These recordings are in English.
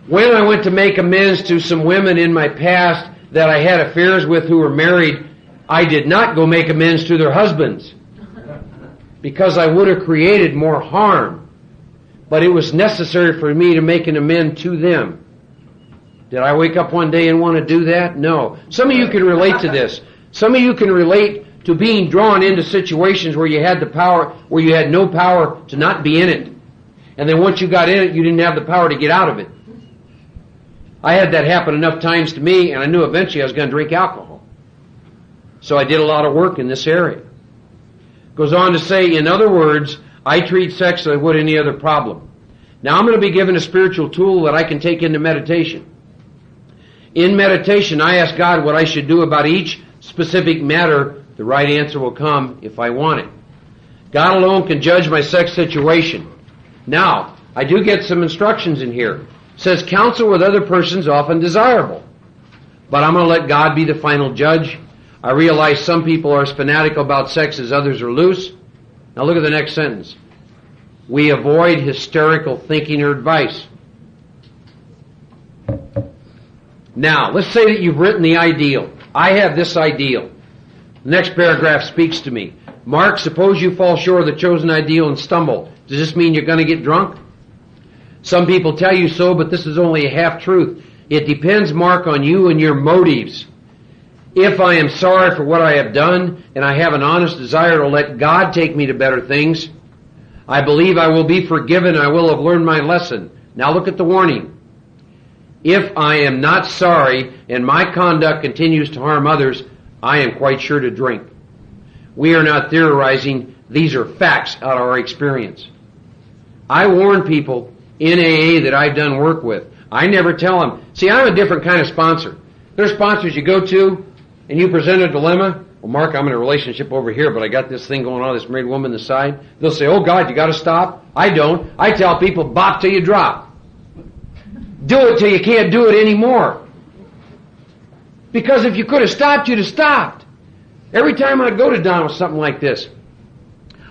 When I went to make amends to some women in my past that I had affairs with who were married, I did not go make amends to their husbands because I would have created more harm. But it was necessary for me to make an amend to them. Did I wake up one day and want to do that? No. Some of you can relate to this. Some of you can relate to being drawn into situations where you had the power, where you had no power to not be in it. And then once you got in it, you didn't have the power to get out of it. I had that happen enough times to me, and I knew eventually I was going to drink alcohol. So I did a lot of work in this area. Goes on to say, in other words, I treat sex as I would any other problem. Now I'm going to be given a spiritual tool that I can take into meditation. In meditation, I ask God what I should do about each specific matter. The right answer will come if I want it. God alone can judge my sex situation. Now, I do get some instructions in here. It says counsel with other persons often desirable. But I'm going to let God be the final judge. I realize some people are as fanatical about sex as others are loose. Now look at the next sentence. We avoid hysterical thinking or advice. Now, let's say that you've written the ideal. I have this ideal. The next paragraph speaks to me. Mark, suppose you fall short of the chosen ideal and stumble. Does this mean you're going to get drunk? Some people tell you so, but this is only a half-truth. It depends, Mark, on you and your motives. If I am sorry for what I have done, and I have an honest desire to let God take me to better things, I believe I will be forgiven and I will have learned my lesson. Now look at the warning. If I am not sorry and my conduct continues to harm others, I am quite sure to drink. We are not theorizing. These are facts out of our experience. I warn people in AA that I've done work with. I never tell them. See, I'm a different kind of sponsor. There's sponsors you go to and you present a dilemma. Well, Mark, I'm in a relationship over here, but I got this thing going on, this married woman on the side. They'll say, oh God, you got to stop. I don't. I tell people, bop till you drop. Do it till you can't do it anymore. Because if you could have stopped, you'd have stopped. Every time I go to Don with something like this,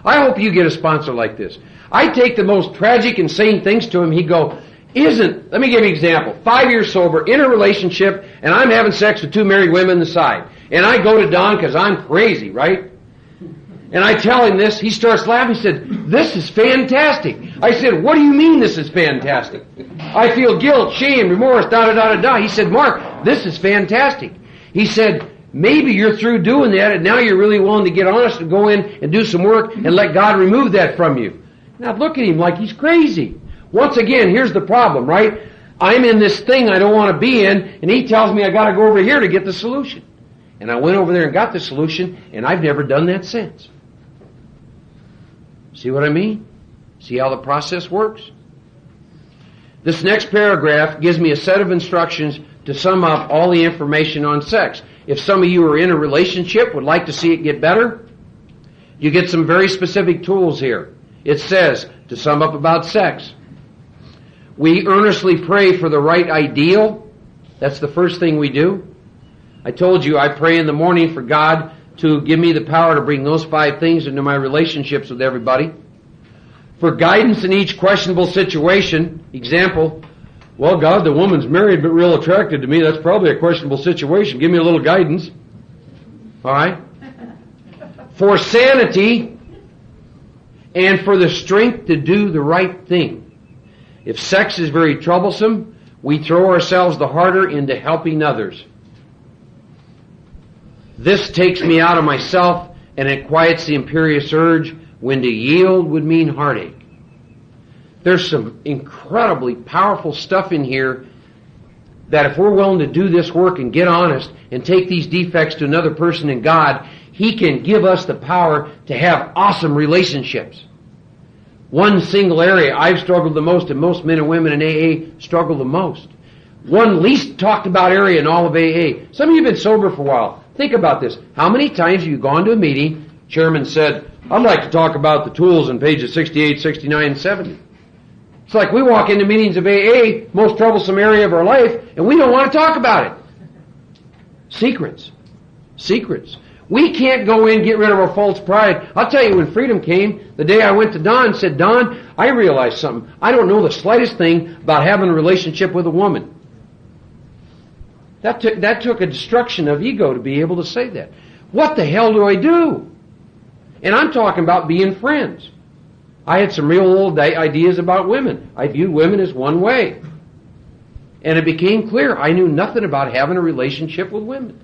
I hope you get a sponsor like this. I take the most tragic, insane things to him. He'd go, let me give you an example. 5 years sober, in a relationship, and I'm having sex with two married women on the side. And I go to Don because I'm crazy, right? And I tell him this. He starts laughing. He said, this is fantastic. I said, what do you mean this is fantastic? I feel guilt, shame, remorse, da-da-da-da-da. He said, Mark, this is fantastic. He said, maybe you're through doing that and now you're really willing to get honest and go in and do some work and let God remove that from you. And I'd look at him like he's crazy. Once again, here's the problem, right? I'm in this thing I don't want to be in, and he tells me I got to go over here to get the solution. And I went over there and got the solution, and I've never done that since. See what I mean? See how the process works? This next paragraph gives me a set of instructions to sum up all the information on sex. If some of you are in a relationship, would like to see it get better, you get some very specific tools here. It says, to sum up about sex, we earnestly pray for the right ideal. That's the first thing we do. I told you I pray in the morning for God to give me the power to bring those 5 things into my relationships with everybody. For guidance in each questionable situation. Example, well, God, the woman's married but real attracted to me. That's probably a questionable situation. Give me a little guidance. All right? For sanity and for the strength to do the right thing. If sex is very troublesome, we throw ourselves the harder into helping others. This takes me out of myself and it quiets the imperious urge when to yield would mean heartache. There's some incredibly powerful stuff in here that if we're willing to do this work and get honest and take these defects to another person in God, He can give us the power to have awesome relationships. One single area I've struggled the most, and most men and women in AA struggle the most. One least talked about area in all of AA. Some of you have been sober for a while. Think about this. How many times have you gone to a meeting, chairman said, I'd like to talk about the tools on pages 68, 69, and 70. It's like we walk into meetings of AA, most troublesome area of our life, and we don't want to talk about it. Secrets. Secrets. We can't go in and get rid of our false pride. I'll tell you, when freedom came, the day I went to Don and said, Don, I realized something. I don't know the slightest thing about having a relationship with a woman. That took a destruction of ego to be able to say that. What the hell do I do? And I'm talking about being friends. I had some real old ideas about women. I viewed women as one way. And it became clear I knew nothing about having a relationship with women.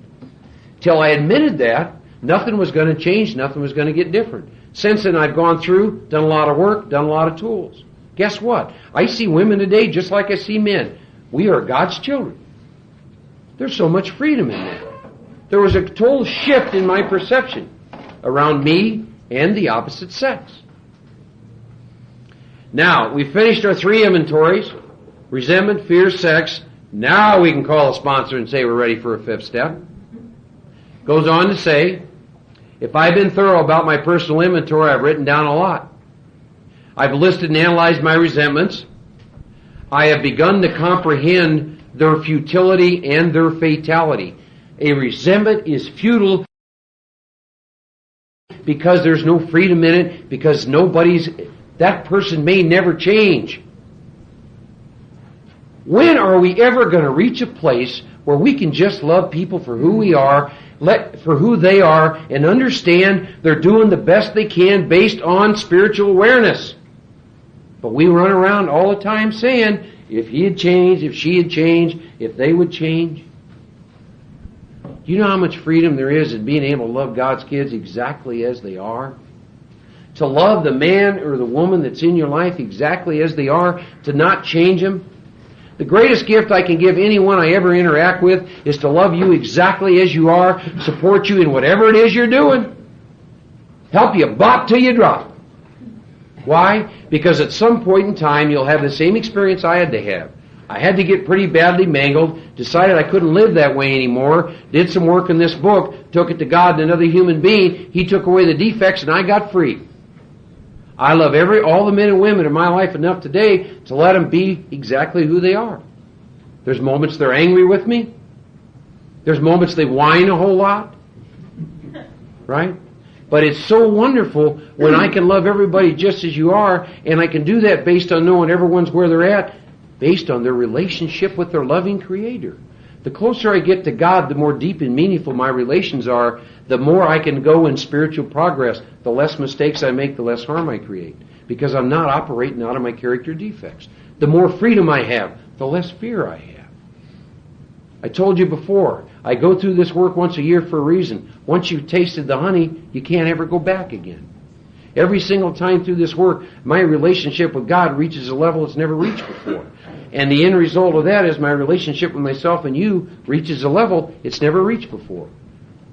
Till I admitted that, nothing was going to change, nothing was going to get different. Since then, I've gone through, done a lot of work, done a lot of tools. Guess what? I see women today just like I see men. We are God's children. There's so much freedom in that. There was a total shift in my perception around me and the opposite sex. Now, we finished our 3 inventories: resentment, fear, sex. Now we can call a sponsor and say we're ready for a 5th step. Goes on to say, if I've been thorough about my personal inventory, I've written down a lot. I've listed and analyzed my resentments. I have begun to comprehend their futility and their fatality. A resentment is futile because there's no freedom in it, because that person may never change. When are we ever going to reach a place where we can just love people for who we are, for who they are, and understand they're doing the best they can based on spiritual awareness? But we run around all the time saying, if he had changed, if she had changed, if they would change. Do you know how much freedom there is in being able to love God's kids exactly as they are? To love the man or the woman that's in your life exactly as they are, to not change them. The greatest gift I can give anyone I ever interact with is to love you exactly as you are, support you in whatever it is you're doing, help you bop till you drop. Why? Because at some point in time you'll have the same experience I had to have. I had to get pretty badly mangled, decided I couldn't live that way anymore, did some work in this book, took it to God and another human being. He took away the defects and I got free. I love all the men and women in my life enough today to let them be exactly who they are. There's moments they're angry with me. There's moments they whine a whole lot. Right? But it's so wonderful when I can love everybody just as you are, and I can do that based on knowing everyone's where they're at, based on their relationship with their loving Creator. The closer I get to God, the more deep and meaningful my relations are, the more I can go in spiritual progress. The less mistakes I make, the less harm I create. Because I'm not operating out of my character defects. The more freedom I have, the less fear I have. I told you before, I go through this work once a year for a reason. Once you've tasted the honey, you can't ever go back again. Every single time through this work, my relationship with God reaches a level it's never reached before. And the end result of that is my relationship with myself and you reaches a level it's never reached before.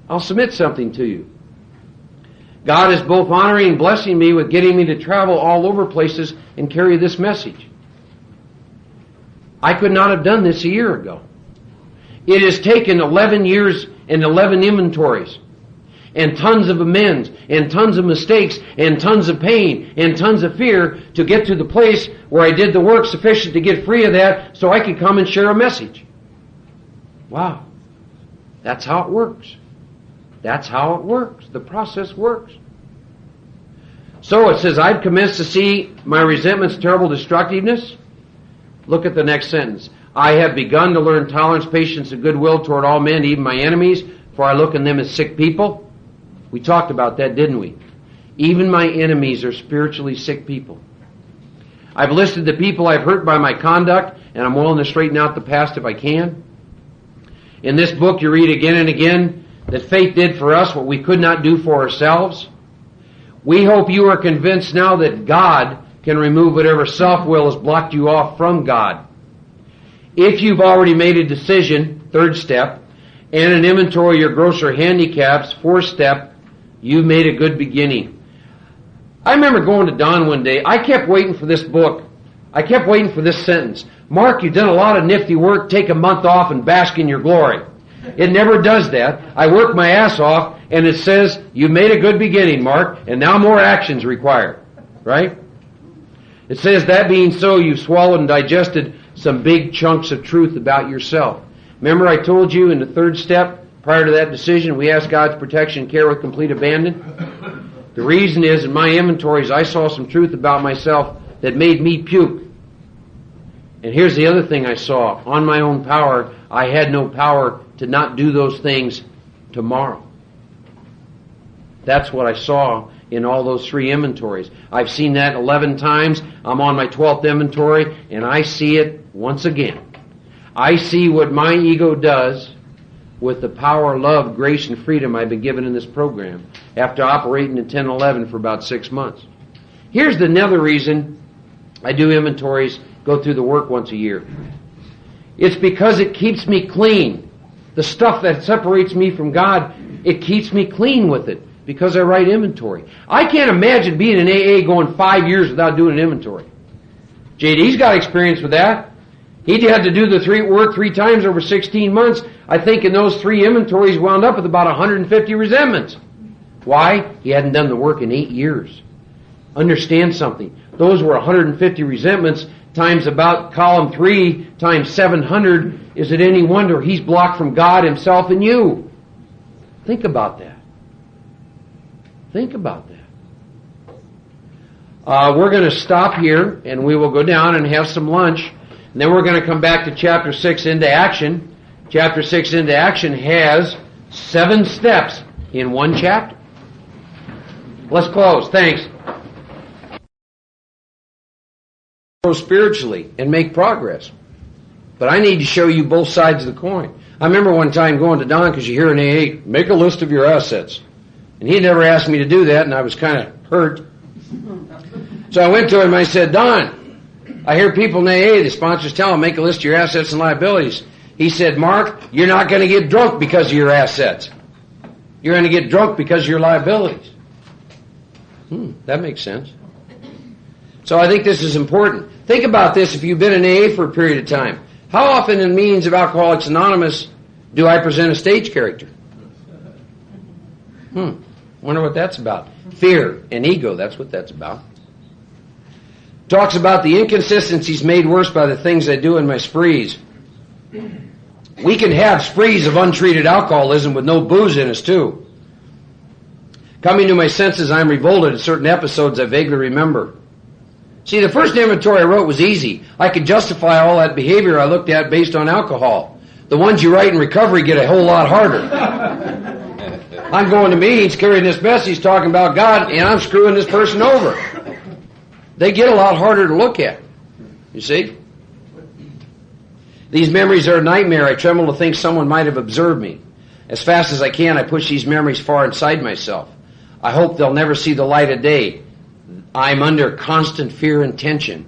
I'll submit something to you. God is both honoring and blessing me with getting me to travel all over places and carry this message. I could not have done this a year ago. It has taken 11 years and 11 inventories, and tons of amends, and tons of mistakes, and tons of pain, and tons of fear to get to the place where I did the work sufficient to get free of that so I could come and share a message. Wow. That's how it works. That's how it works. The process works. So it says, I've commenced to see my resentment's terrible destructiveness. Look at the next sentence. I have begun to learn tolerance, patience, and goodwill toward all men, even my enemies, for I look on them as sick people. We talked about that, didn't we? Even my enemies are spiritually sick people. I've listed the people I've hurt by my conduct, and I'm willing to straighten out the past if I can. In this book you read again and again that faith did for us what we could not do for ourselves. We hope you are convinced now that God can remove whatever self-will has blocked you off from God. If you've already made a decision, 3rd step, and an inventory of your grosser handicaps, 4th step, you've made a good beginning. I remember going to Don one day. I kept waiting for this book. I kept waiting for this sentence. Mark, you've done a lot of nifty work. Take a month off and bask in your glory. It never does that. I work my ass off, and it says, you made a good beginning, Mark, and now more action's required. Right? It says, that being so, you've swallowed and digested some big chunks of truth about yourself. Remember I told you in the 3rd step, prior to that decision, we asked God's protection and care with complete abandon? The reason is, in my inventories, I saw some truth about myself that made me puke. And here's the other thing I saw. On my own power, I had no power to not do those things tomorrow. That's what I saw in all those 3 inventories. I've seen that 11 times. I'm on my 12th inventory, and I see it once again. I see what my ego does with the power, love, grace, and freedom I've been given in this program after operating in 1011 for about 6 months. Here's another reason I do inventories, go through the work once a year. It's because it keeps me clean. The stuff that separates me from God, it keeps me clean with it because I write inventory. I can't imagine being in AA going 5 years without doing an inventory. JD's got experience with that. He had to do the work 3 times over 16 months. I think in those 3 inventories wound up with about 150 resentments. Why? He hadn't done the work in 8 years. Understand something. Those were 150 resentments times about column 3 times 700. Is it any wonder he's blocked from God, himself, and you? Think about that. Think about that. We're going to stop here, and we will go down and have some lunch. And then we're going to come back to Chapter 6, Into Action. Chapter 6, Into Action has 7 steps in one chapter. Let's close. Thanks. Grow spiritually and make progress. But I need to show you both sides of the coin. I remember one time going to Don, because you hear in AA, make a list of your assets. And he never asked me to do that, and I was kind of hurt. So I went to him and I said, Don, I hear people in AA, the sponsors tell them, make a list of your assets and liabilities. He said, Mark, you're not going to get drunk because of your assets. You're going to get drunk because of your liabilities. That makes sense. So I think this is important. Think about this if you've been in AA for a period of time. How often in meetings of Alcoholics Anonymous do I present a stage character? Wonder what that's about. Fear and ego, that's what that's about. Talks about the inconsistencies made worse by the things I do in my sprees. We can have sprees of untreated alcoholism with no booze in us too. Coming to my senses, I'm revolted at certain episodes I vaguely remember. See, the first inventory I wrote was easy. I could justify all that behavior I looked at based on alcohol. The ones you write in recovery get a whole lot harder. I'm going to meetings carrying this message talking about God, and I'm screwing this person over. They get a lot harder to look at. You see? These memories are a nightmare. I tremble to think someone might have observed me. As fast as I can, I push these memories far inside myself. I hope they'll never see the light of day. I'm under constant fear and tension.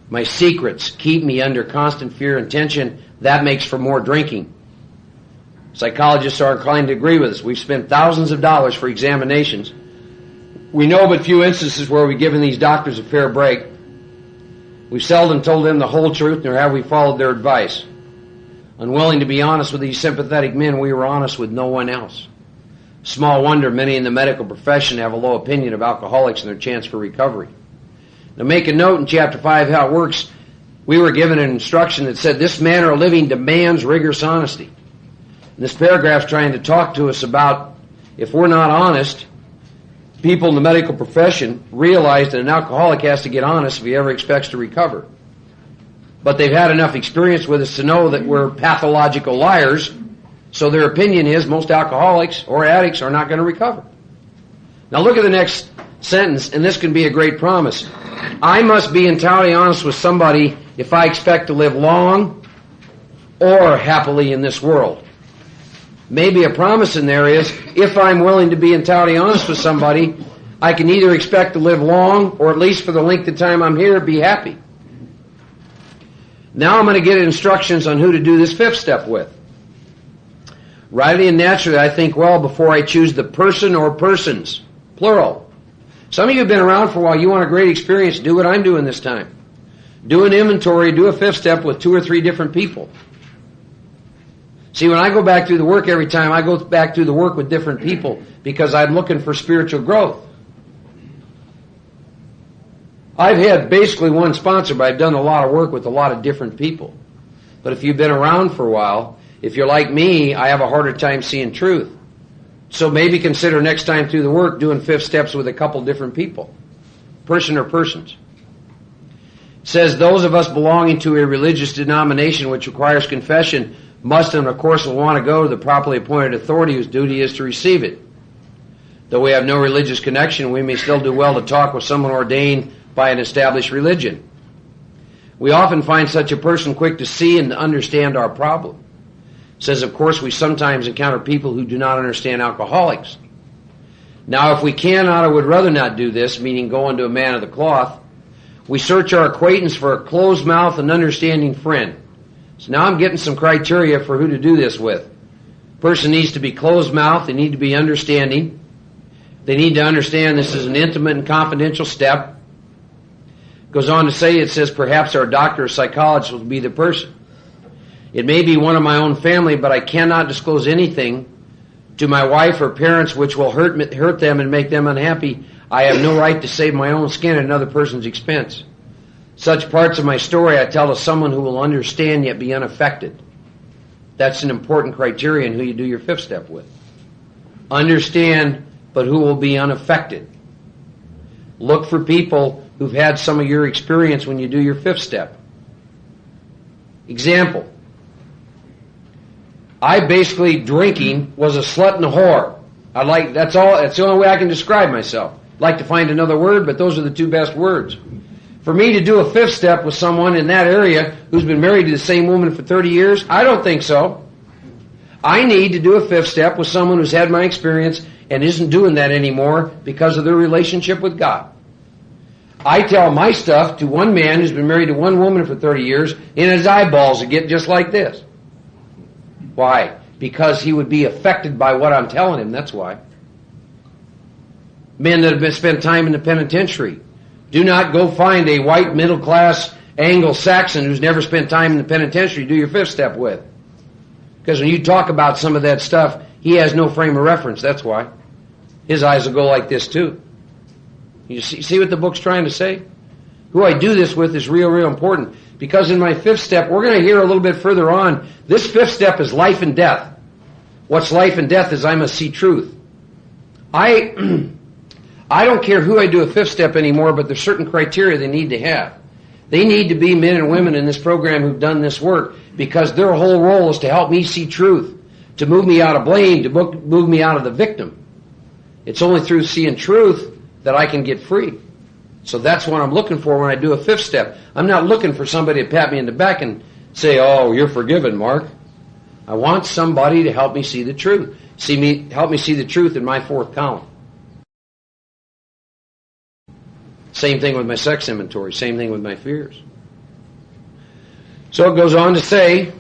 My secrets keep me under constant fear and tension. That makes for more drinking. Psychologists are inclined to agree with us. We've spent thousands of dollars for examinations. We know but few instances where we've given these doctors a fair break. We've seldom told them the whole truth, nor have we followed their advice. Unwilling to be honest with these sympathetic men, we were honest with no one else. Small wonder many in the medical profession have a low opinion of alcoholics and their chance for recovery. Now make a note in Chapter 5 how it works. We were given an instruction that said this manner of living demands rigorous honesty. And this paragraph's trying to talk to us about if we're not honest, people in the medical profession realize that an alcoholic has to get honest if he ever expects to recover. But they've had enough experience with us to know that we're pathological liars, so their opinion is most alcoholics or addicts are not going to recover. Now look at the next sentence, and this can be a great promise. I must be entirely honest with somebody if I expect to live long or happily in this world. Maybe a promise in there is, if I'm willing to be entirely honest with somebody, I can either expect to live long, or at least for the length of time I'm here, be happy. Now I'm going to get instructions on who to do this 5th step with. Rightly and naturally, I think well before I choose the person or persons, plural. Some of you have been around for a while, you want a great experience, do what I'm doing this time. Do an inventory, do a 5th step with 2 or 3 different people. See, when I go back through the work every time, I go back through the work with different people because I'm looking for spiritual growth. I've had basically one sponsor, but I've done a lot of work with a lot of different people. But if you've been around for a while, If you're like me, I have a harder time seeing truth. So maybe consider next time through the work doing 5th steps with a couple different people. Person or persons. It says those of us belonging to a religious denomination which requires confession must and of course will want to go to the properly appointed authority whose duty is to receive it. Though we have no religious connection, we may still do well to talk with someone ordained by an established religion. We often find such a person quick to see and to understand our problem. It says, of course, we sometimes encounter people who do not understand alcoholics. Now, if we cannot or would rather not do this, meaning go into a man of the cloth, we search our acquaintance for a closed mouth and understanding friend. So now I'm getting some criteria for who to do this with. Person needs to be closed mouth. They need to be understanding. They need to understand this is an intimate and confidential step. Goes on to say, it says, perhaps our doctor or psychologist will be the person. It may be one of my own family, but I cannot disclose anything to my wife or parents which will hurt them and make them unhappy. I have no right to save my own skin at another person's expense. Such parts of my story I tell to someone who will understand yet be unaffected. That's an important criterion who you do your 5th step with. Understand, but who will be unaffected. Look for people who've had some of your experience when you do your 5th step. Example. I basically, drinking, was a slut and a whore. That's the only way I can describe myself. I'd like to find another word, but those are the 2 best words. For me to do a 5th step with someone in that area who's been married to the same woman for 30 years, I don't think so. I need to do a 5th step with someone who's had my experience and isn't doing that anymore because of their relationship with God. I tell my stuff to one man who's been married to one woman for 30 years, and his eyeballs would get just like this. Why? Because he would be affected by what I'm telling him, that's why. Men that have spent time in the penitentiary. Do not go find a white middle-class Anglo-Saxon who's never spent time in the penitentiary to do your 5th step with. Because when you talk about some of that stuff, he has no frame of reference, that's why. His eyes will go like this too. You see what the book's trying to say? Who I do this with is real, real important. Because in my 5th step, we're going to hear a little bit further on, this 5th step is life and death. What's life and death is I must see truth. I don't care who I do a 5th step anymore, but there's certain criteria they need to have. They need to be men and women in this program who've done this work because their whole role is to help me see truth, to move me out of blame, to move me out of the victim. It's only through seeing truth that I can get free. So that's what I'm looking for when I do a 5th step. I'm not looking for somebody to pat me in the back and say, oh, you're forgiven, Mark. I want somebody to help me see the truth. Help me see the truth in my 4th column. Same thing with my sex inventory. Same thing with my fears. So it goes on to say,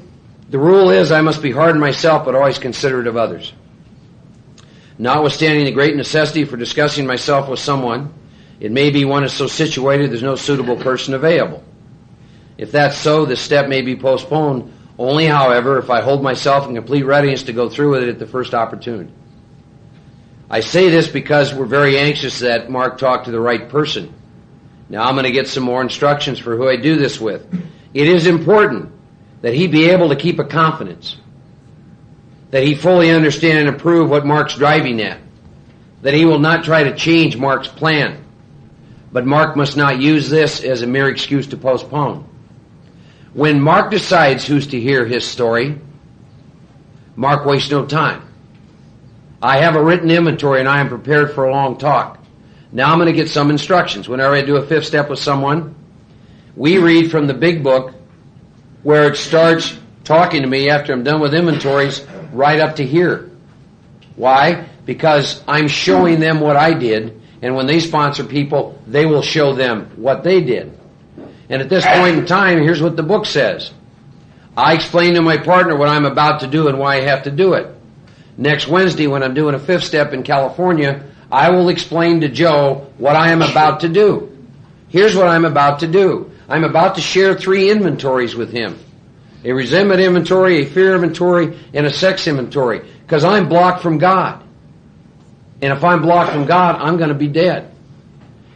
the rule is I must be hard on myself, but always considerate of others. Notwithstanding the great necessity for discussing myself with someone, it may be one is so situated there's no suitable person available. If that's so, this step may be postponed, only, however, if I hold myself in complete readiness to go through with it at the first opportunity. I say this because we're very anxious that Mark talk to the right person. Now I'm going to get some more instructions for who I do this with. It is important that he be able to keep a confidence, that he fully understand and approve what Mark's driving at, that he will not try to change Mark's plan. But Mark must not use this as a mere excuse to postpone. When Mark decides who's to hear his story, Mark wastes no time. I have a written inventory and I am prepared for a long talk. Now I'm going to get some instructions. Whenever I do a 5th step with someone, we read from the big book where it starts talking to me after I'm done with inventories right up to here. Why? Because I'm showing them what I did, and when they sponsor people, they will show them what they did. And at this point in time, here's what the book says. I explain to my partner what I'm about to do and why I have to do it. Next Wednesday, when I'm doing a 5th step in California, I will explain to Joe what I am about to do. Here's what I'm about to do. I'm about to share 3 inventories with him. A resentment inventory, a fear inventory, and a sex inventory. Because I'm blocked from God. And if I'm blocked from God, I'm going to be dead.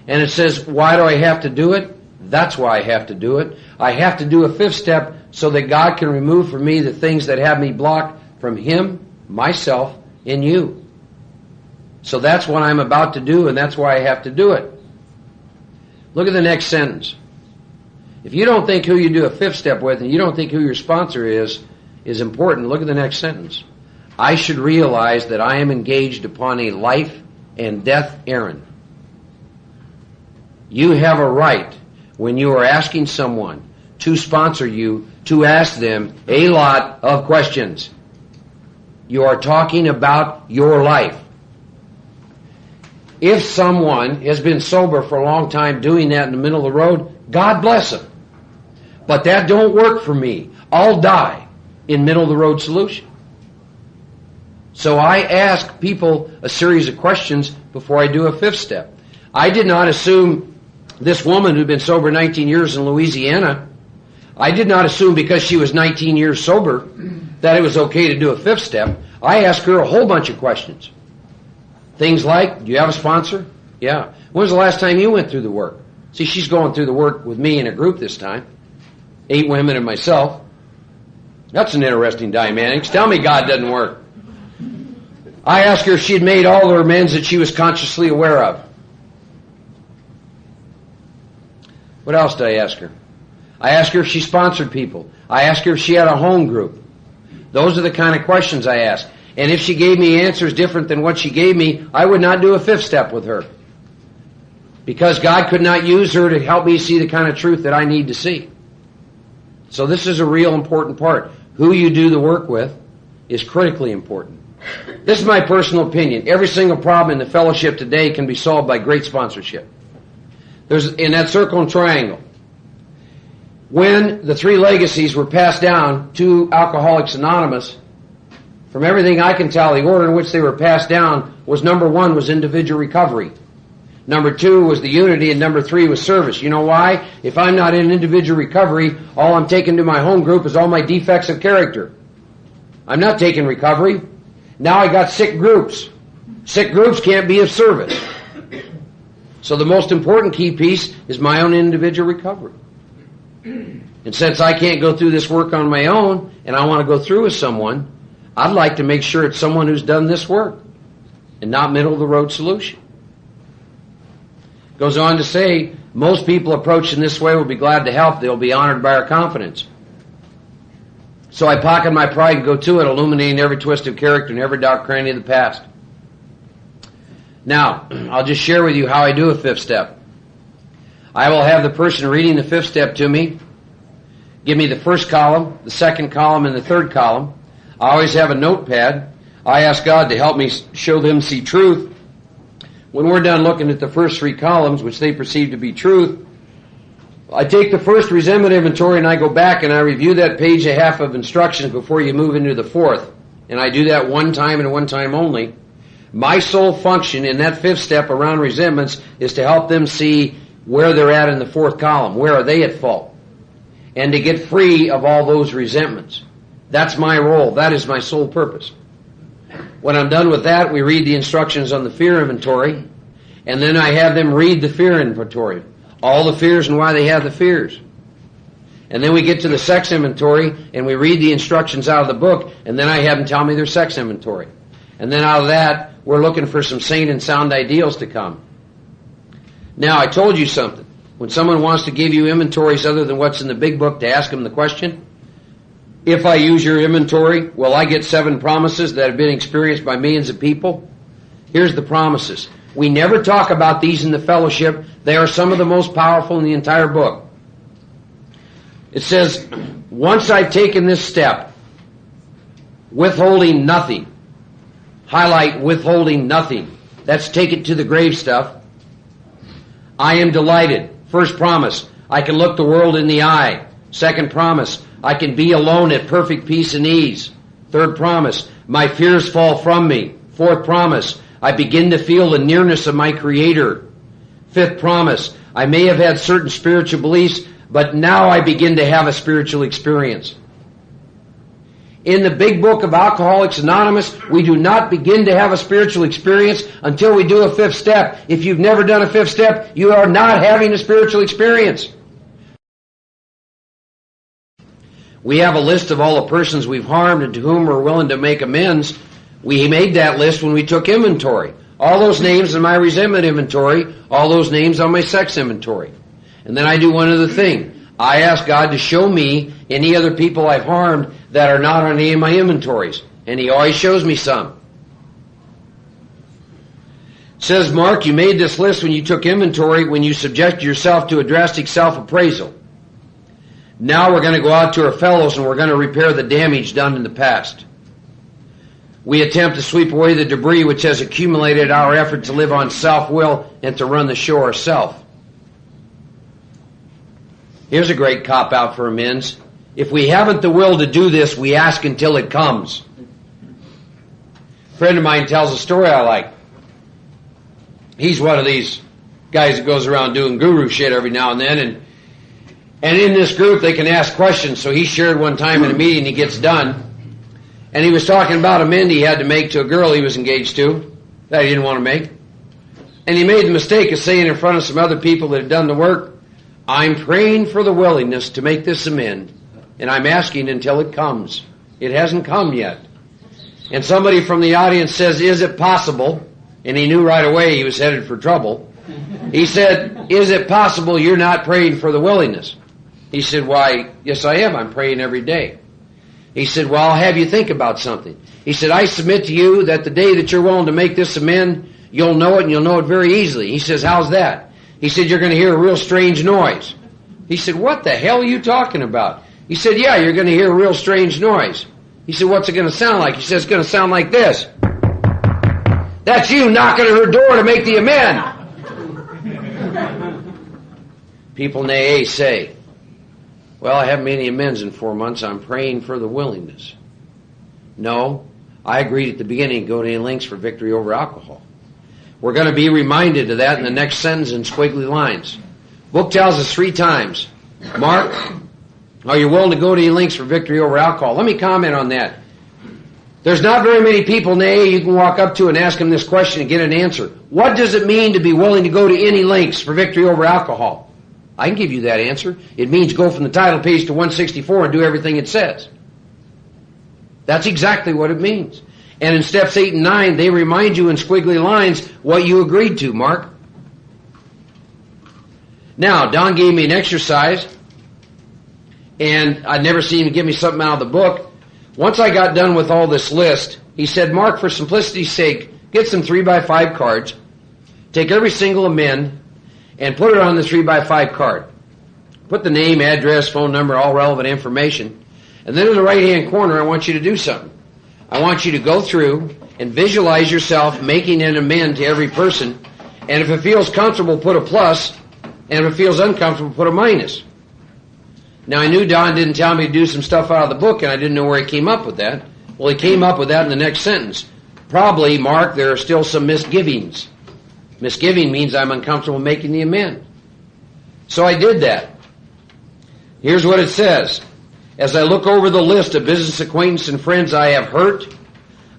And it says, why do I have to do it? That's why I have to do it. I have to do a fifth step so that God can remove from me the things that have me blocked from Him, myself, and you. So that's what I'm about to do, and that's why I have to do it. Look at the next sentence. If you don't think who you do a fifth step with, and you don't think who your sponsor is important, look at the next sentence. I should realize that I am engaged upon a life and death errand. You have a right, when you are asking someone to sponsor you, to ask them a lot of questions. You are talking about your life. If someone has been sober for a long time doing that in the middle of the road, God bless them. But that don't work for me. I'll die in middle of the road solution. So I ask people a series of questions before I do a fifth step. I did not assume this woman who'd been sober 19 years in Louisiana, I did not assume because she was 19 years sober that it was okay to do a fifth step. I asked her a whole bunch of questions. Things like, do you have a sponsor? Yeah. When was the last time you went through the work? See, she's going through the work with me in a group this time. 8 women and myself. That's an interesting dynamics. Tell me God doesn't work. I asked her if she had made all her amends that she was consciously aware of. What else did I ask her? I asked her if she sponsored people. I asked her if she had a home group. Those are the kind of questions I ask. And if she gave me answers different than what she gave me, I would not do a fifth step with her. Because God could not use her to help me see the kind of truth that I need to see. So this is a real important part. Who you do the work with is critically important. This is my personal opinion. Every single problem in the fellowship today can be solved by great sponsorship. There's in that circle and triangle. When the 3 legacies were passed down to Alcoholics Anonymous, from everything I can tell, the order in which they were passed down was number 1 was individual recovery. Number 2 was the unity, and number 3 was service. You know why? If I'm not in individual recovery, all I'm taking to my home group is all my defects of character. I'm not taking recovery. Now I got sick groups. Sick groups can't be of service. So the most important key piece is my own individual recovery. And since I can't go through this work on my own, and I want to go through with someone, I'd like to make sure it's someone who's done this work and not middle-of-the-road solution. Goes on to say, most people approached in this way will be glad to help. They'll be honored by our confidence. So I pocket my pride and go to it, illuminating every twist of character and every dark cranny of the past. Now, I'll just share with you how I do a fifth step. I will have the person reading the fifth step to me give me the first column, the second column, and the third column. I always have a notepad. I ask God to help me show them see truth. When we're done looking at the first 3 columns, which they perceive to be truth, I take the first resentment inventory and I go back and I review that page and a half of instructions before you move into the 4th. And I do that one time and one time only. My sole function in that fifth step around resentments is to help them see where they're at in the 4th column. Where are they at fault? And to get free of all those resentments. That's my role. That is my sole purpose. When I'm done with that, we read the instructions on the fear inventory, and then I have them read the fear inventory. All the fears and why they have the fears. And then we get to the sex inventory, and we read the instructions out of the book, and then I have them tell me their sex inventory. And then out of that, we're looking for some sane and sound ideals to come. Now, I told you something. When someone wants to give you inventories other than what's in the big book, to ask them the question, if I use your inventory, will I get 7 promises that have been experienced by millions of people? Here's the promises. We never talk about these in the fellowship. They are some of the most powerful in the entire book. It says, once I've taken this step, withholding nothing. Highlight withholding nothing. That's take it to the grave stuff. I am delighted. First promise, I can look the world in the eye. Second promise, I can be alone at perfect peace and ease. Third promise, my fears fall from me. Fourth promise, I begin to feel the nearness of my Creator. Fifth promise, I may have had certain spiritual beliefs, but now I begin to have a spiritual experience. In the big book of Alcoholics Anonymous, we do not begin to have a spiritual experience until we do a fifth step. If you've never done a fifth step, you are not having a spiritual experience. We have a list of all the persons we've harmed and to whom we're willing to make amends. We made that list when we took inventory. All those names in my resentment inventory, all those names on my sex inventory. And then I do one other thing. I ask God to show me any other people I've harmed that are not on any of my inventories. And He always shows me some. It says, Mark, you made this list when you took inventory, when you subjected yourself to a drastic self-appraisal. Now we're going to go out to our fellows and we're going to repair the damage done in the past. We attempt to sweep away the debris which has accumulated our effort to live on self-will and to run the show ourselves. Here's a great cop-out for amends. If we haven't the will to do this, we ask until it comes. A friend of mine tells a story I like. He's one of these guys that goes around doing guru shit every now and then, and in this group they can ask questions. So he shared one time in a meeting, he gets done, and he was talking about amend he had to make to a girl he was engaged to that he didn't want to make. And he made the mistake of saying in front of some other people that had done the work, I'm praying for the willingness to make this amend, and I'm asking until it comes. It hasn't come yet. And somebody from the audience says, is it possible? And he knew right away he was headed for trouble. He said, is it possible you're not praying for the willingness? He said, why, yes I am. I'm praying every day. He said, well, I'll have you think about something. He said, I submit to you that the day that you're willing to make this amend, you'll know it, and you'll know it very easily. He says, how's that? He said, you're going to hear a real strange noise. He said, what the hell are you talking about? He said, yeah, you're going to hear a real strange noise. He said, what's it going to sound like? He said, it's going to sound like this. That's you knocking at her door to make the amend. People in AA say, well, I haven't made any amends in 4 months. I'm praying for the willingness. No, I agreed at the beginning to go to any lengths for victory over alcohol. We're going to be reminded of that in the next sentence in squiggly lines. Book tells us 3 times, Mark, are you willing to go to any lengths for victory over alcohol? Let me comment on that. There's not very many people in AA you can walk up to and ask them this question and get an answer. What does it mean to be willing to go to any lengths for victory over alcohol? I can give you that answer. It means go from the title page to 164 and do everything it says. That's exactly what it means. And in steps 8 and 9, they remind you in squiggly lines what you agreed to, Mark. Now, Don gave me an exercise, and I'd never seen him give me something out of the book. Once I got done with all this list, he said, Mark, for simplicity's sake, get some 3x5 cards, take every single amend, and put it on the 3x5 card. Put the name, address, phone number, all relevant information. And then in the right-hand corner, I want you to do something. I want you to go through and visualize yourself making an amend to every person. And if it feels comfortable, put a plus. And if it feels uncomfortable, put a minus. Now, I knew Don didn't tell me to do some stuff out of the book, and I didn't know where he came up with that. Well, he came up with that in the next sentence. Probably, Mark, there are still some misgivings. Misgiving means I'm uncomfortable making the amend. So I did that. Here's what it says. As I look over the list of business acquaintances and friends I have hurt,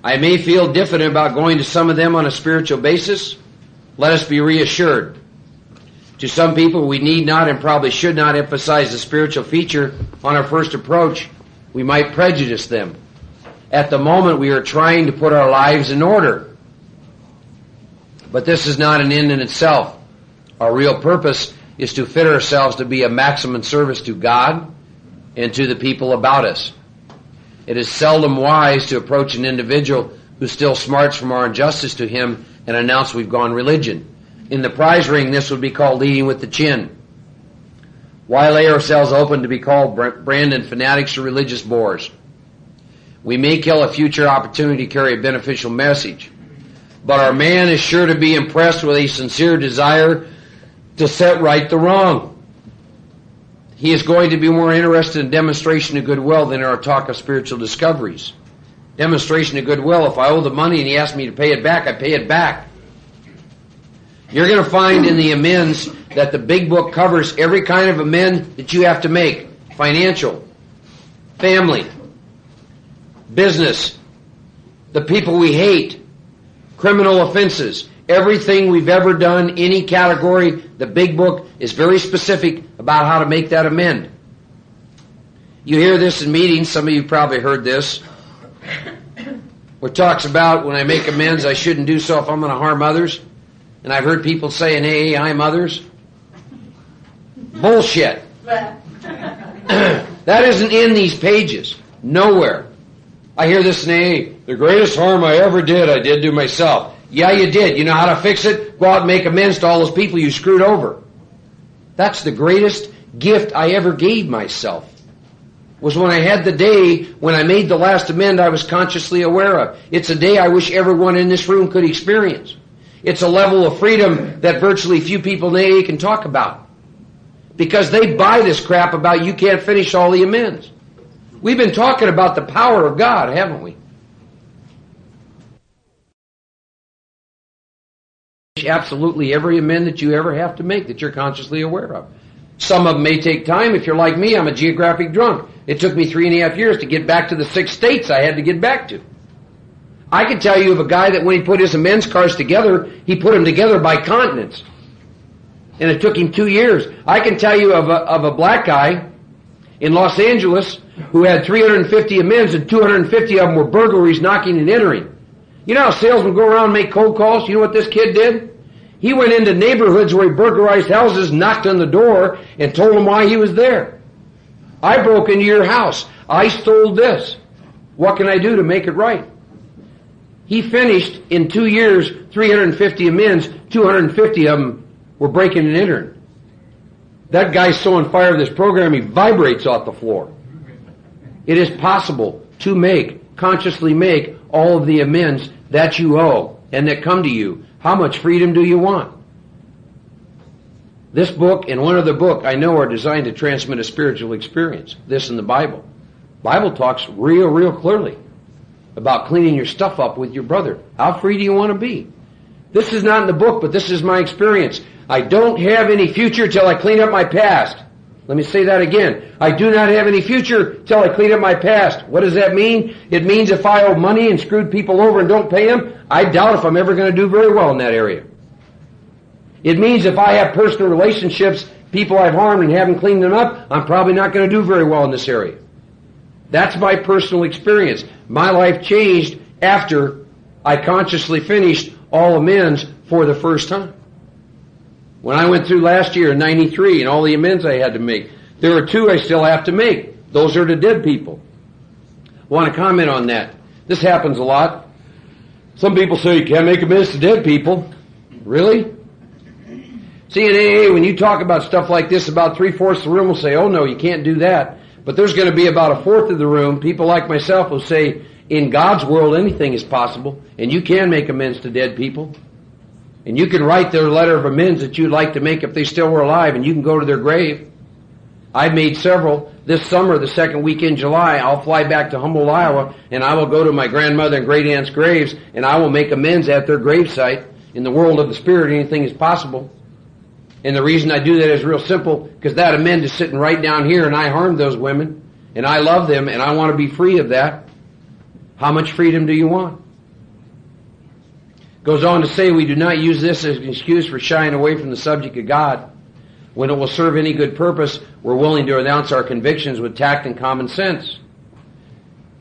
I may feel diffident about going to some of them on a spiritual basis. Let us be reassured. To some people, we need not and probably should not emphasize the spiritual feature on our first approach. We might prejudice them. At the moment, we are trying to put our lives in order. But this is not an end in itself. Our real purpose is to fit ourselves to be a maximum service to God and to the people about us. It is seldom wise to approach an individual who still smarts from our injustice to him and announce we've gone religion. In the prize ring, this would be called leading with the chin. Why lay ourselves open to be called branded fanatics or religious bores? We may kill a future opportunity to carry a beneficial message, but our man is sure to be impressed with a sincere desire to set right the wrong. He is going to be more interested in demonstration of goodwill than in our talk of spiritual discoveries. Demonstration of goodwill, if I owe the money and he asks me to pay it back, I pay it back. You're going to find in the amends that the big book covers every kind of amend that you have to make. Financial, family, business, the people we hate, criminal offenses, everything we've ever done, any category, the big book is very specific about how to make that amend. You hear this in meetings. Some of you probably heard this. Where it talks about when I make amends, I shouldn't do so if I'm going to harm others. And I've heard people say in AA, I'm others. Bullshit. That isn't in these pages. Nowhere. I hear this in AA. The greatest harm I ever did, I did to myself. Yeah, you did. You know how to fix it? Go out and make amends to all those people you screwed over. That's the greatest gift I ever gave myself. Was when I had the day when I made the last amend I was consciously aware of. It's a day I wish everyone in this room could experience. It's a level of freedom that virtually few people in AA can talk about. Because they buy this crap about you can't finish all the amends. We've been talking about the power of God, haven't we? Absolutely every amend that you ever have to make that you're consciously aware of. Some of them may take time. If you're like me, I'm a geographic drunk. It took me 3.5 years to get back to the 6 states I had to get back to. I can tell you of a guy that when he put his amends cards together, he put them together by continents. And it took him 2 years. I can tell you of a black guy in Los Angeles who had 350 amends and 250 of them were burglaries, knocking and entering. You know how salesmen go around and make cold calls? You know what this kid did? He went into neighborhoods where he burglarized houses, knocked on the door, and told them why he was there. I broke into your house. I stole this. What can I do to make it right? He finished in 2 years 350 amends, 250 of them were breaking and entering. That guy's so on fire with this program, he vibrates off the floor. It is possible to consciously make all of the amends that you owe and that come to you. How much freedom do you want? This book and one other book I know are designed to transmit a spiritual experience. This and the Bible. Bible talks real clearly about cleaning your stuff up with your brother. How free do you want to be? This is not in the book, but this is my experience. I don't have any future till I clean up my past. Let me say that again. I do not have any future till I clean up my past. What does that mean? It means if I owe money and screwed people over and don't pay them, I doubt if I'm ever going to do very well in that area. It means if I have personal relationships, people I've harmed and haven't cleaned them up, I'm probably not going to do very well in this area. That's my personal experience. My life changed after I consciously finished all amends for the first time. When I went through last year in 93 and all the amends I had to make, there are 2 I still have to make. Those are to dead people. I want to comment on that. This happens a lot. Some people say you can't make amends to dead people. Really? See, in AA, when you talk about stuff like this, about 3/4 of the room will say, oh no, you can't do that. But there's going to be about 1/4 of the room, people like myself will say, in God's world anything is possible, and you can make amends to dead people. And you can write their letter of amends that you'd like to make if they still were alive, and you can go to their grave. I've made several. This summer, the second week in July, I'll fly back to Humboldt, Iowa, and I will go to my grandmother and great aunt's graves, and I will make amends at their gravesite. In the world of the spirit, anything is possible. And the reason I do that is real simple, because that amend is sitting right down here, and I harmed those women, and I love them, and I want to be free of that. How much freedom do you want? Goes on to say we do not use this as an excuse for shying away from the subject of God. When it will serve any good purpose, we're willing to announce our convictions with tact and common sense.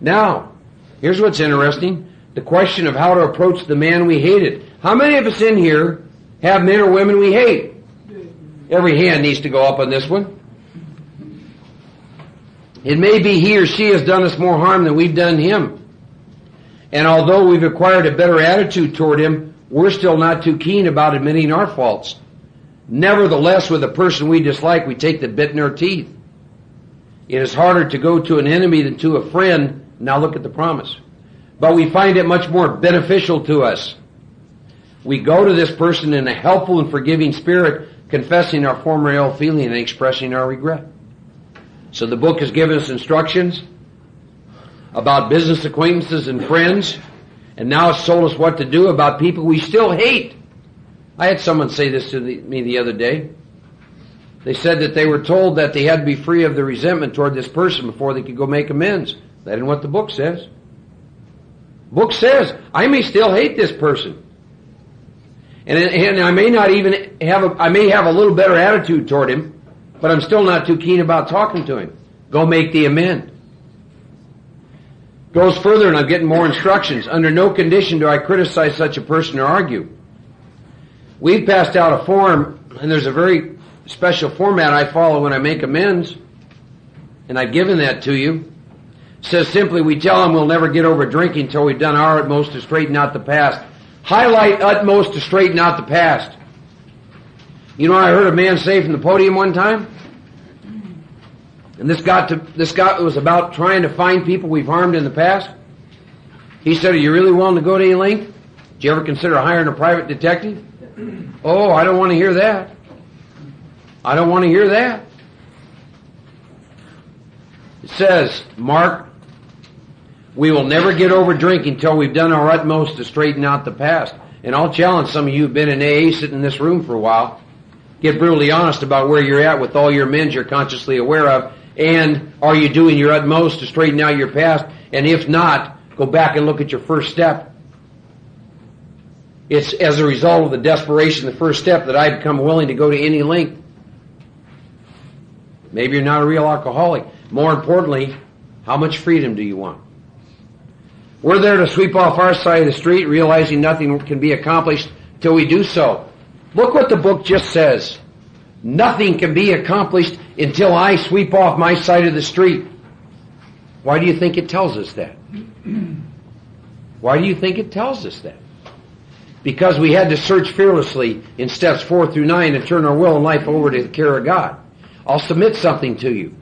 Now, here's what's interesting. The question of how to approach the man we hated. How many of us in here have men or women we hate? Every hand needs to go up on this one. It may be he or she has done us more harm than we've done him. And although we've acquired a better attitude toward him, we're still not too keen about admitting our faults. Nevertheless, with a person we dislike, we take the bit in our teeth. It is harder to go to an enemy than to a friend. Now look at the promise. But we find it much more beneficial to us. We go to this person in a helpful and forgiving spirit, confessing our former ill feeling and expressing our regret. So the book has given us instructions about business acquaintances and friends, and now it's told us what to do about people we still hate. I had someone say this to me the other day. They said that they were told that they had to be free of the resentment toward this person before they could go make amends. That isn't what the book says. The book says, I may still hate this person. And I may not even I may have a little better attitude toward him, but I'm still not too keen about talking to him. Go make the amend. Goes further, and I'm getting more instructions. Under no condition do I criticize such a person or argue. We've passed out a form, and there's a very special format I follow when I make amends, and I've given that to you. It says simply, we tell them we'll never get over drinking until we've done our utmost to straighten out the past. Highlight utmost to straighten out the past. You know what I heard a man say from the podium one time? And this guy was about trying to find people we've harmed in the past. He said, are you really willing to go to any length? Did you ever consider hiring a private detective? Oh, I don't want to hear that. I don't want to hear that. It says, Mark, we will never get over drinking until we've done our utmost to straighten out the past. And I'll challenge some of you who've been in AA sitting in this room for a while. Get brutally honest about where you're at with all your amends you're consciously aware of. And are you doing your utmost to straighten out your past? And if not, go back and look at your first step. It's as a result of the desperation, the first step, that I become willing to go to any length. Maybe you're not a real alcoholic. More importantly, how much freedom do you want? We're there to sweep off our side of the street, realizing nothing can be accomplished till we do so. Look what the book just says. Nothing can be accomplished until I sweep off my side of the street. Why do you think it tells us that? Why do you think it tells us that? Because we had to search fearlessly in steps 4 through 9 and turn our will and life over to the care of God. I'll submit something to you.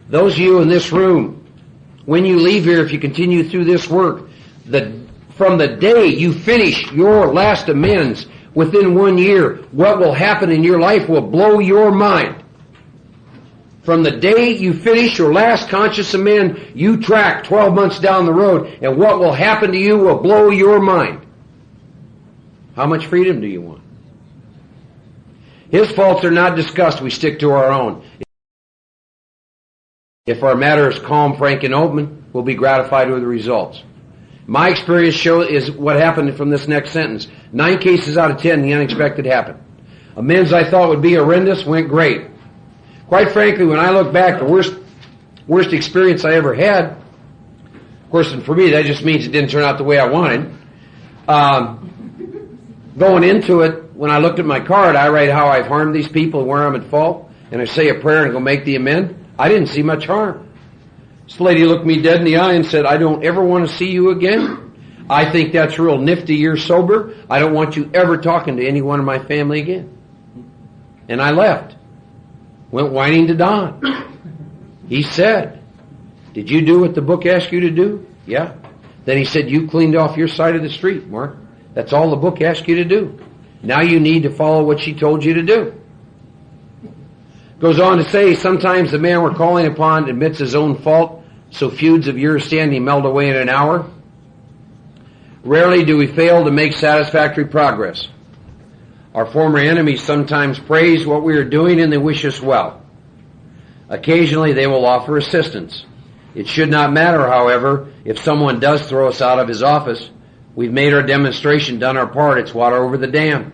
Those of you in this room, when you leave here, if you continue through this work, from the day you finish your last amends, within 1 year, what will happen in your life will blow your mind. From the day you finish your last conscious amend, you track 12 months down the road, and what will happen to you will blow your mind. How much freedom do you want? His faults are not discussed, we stick to our own. If our matter is calm, frank, and open, we'll be gratified with the results. My experience is what happened from this next sentence. 9 cases out of 10, the unexpected happened. Amends I thought would be horrendous went great. Quite frankly, when I look back, the worst experience I ever had, of course, and for me, that just means it didn't turn out the way I wanted. Going into it, when I looked at my card, I write how I've harmed these people and where I'm at fault, and I say a prayer and go make the amend. I didn't see much harm. This lady looked me dead in the eye and said, I don't ever want to see you again. I think that's real nifty. You're sober. I don't want you ever talking to anyone in my family again. And I left. Went whining to Don. He said, did you do what the book asked you to do? Yeah. Then he said, you cleaned off your side of the street, Mark. That's all the book asked you to do. Now you need to follow what she told you to do. Goes on to say, sometimes the man we're calling upon admits his own fault, so feuds of years standing melt away in an hour. Rarely do we fail to make satisfactory progress. Our former enemies sometimes praise what we are doing and they wish us well. Occasionally they will offer assistance. It should not matter, however, if someone does throw us out of his office. We've made our demonstration, done our part. It's water over the dam.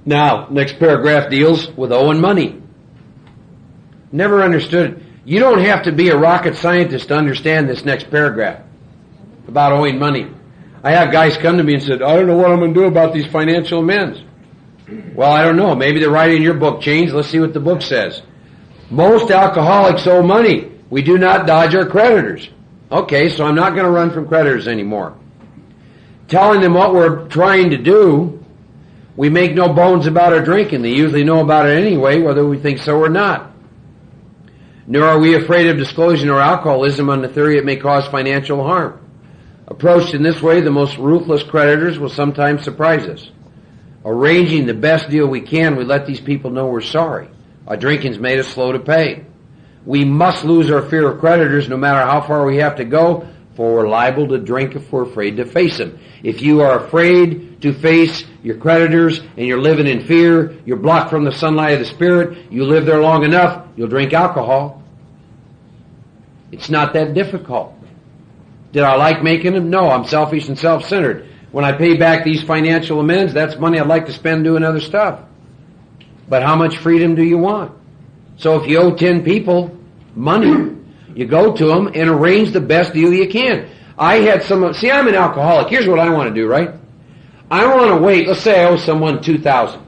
Now, next paragraph deals with owing money. Never understood it. You don't have to be a rocket scientist to understand this next paragraph about owing money. I have guys come to me and said, I don't know what I'm going to do about these financial amends. Well, I don't know. Maybe they're writing your book change. Let's see what the book says. Most alcoholics owe money. We do not dodge our creditors. Okay, so I'm not going to run from creditors anymore. Telling them what we're trying to do, we make no bones about our drinking. They usually know about it anyway, whether we think so or not. Nor are we afraid of disclosing our alcoholism on the theory it may cause financial harm. Approached in this way, the most ruthless creditors will sometimes surprise us. Arranging the best deal we can, we let these people know we're sorry. Our drinking's made us slow to pay. We must lose our fear of creditors no matter how far we have to go, for we're liable to drink if we're afraid to face them. If you are afraid to face your creditors and you're living in fear, you're blocked from the sunlight of the Spirit, you live there long enough, you'll drink alcohol. It's not that difficult. Did I like making them? No, I'm selfish and self-centered. When I pay back these financial amends, that's money I'd like to spend doing other stuff. But how much freedom do you want? So if you owe 10 people Money. You go to them and arrange the best deal you can. I'm an alcoholic. Here's what I want to do, right? I want to wait. Let's say I owe someone $2,000.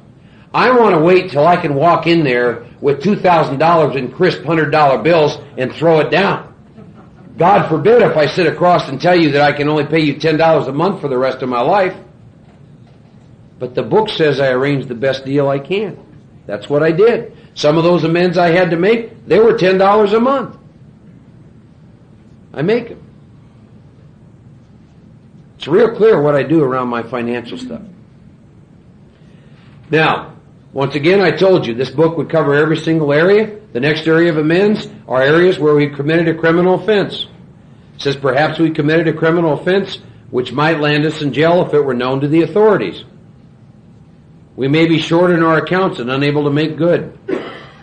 I want to wait till I can walk in there with $2,000 in crisp $100 bills and throw it down. God forbid if I sit across and tell you that I can only pay you $10 a month for the rest of my life. But the book says I arranged the best deal I can. That's what I did. Some of those amends I had to make, they were $10 a month. I make them. It's real clear what I do around my financial stuff. Now, once again, I told you this book would cover every single area. The next area of amends are areas where we committed a criminal offense. It says perhaps we committed a criminal offense which might land us in jail if it were known to the authorities. We may be short in our accounts and unable to make good.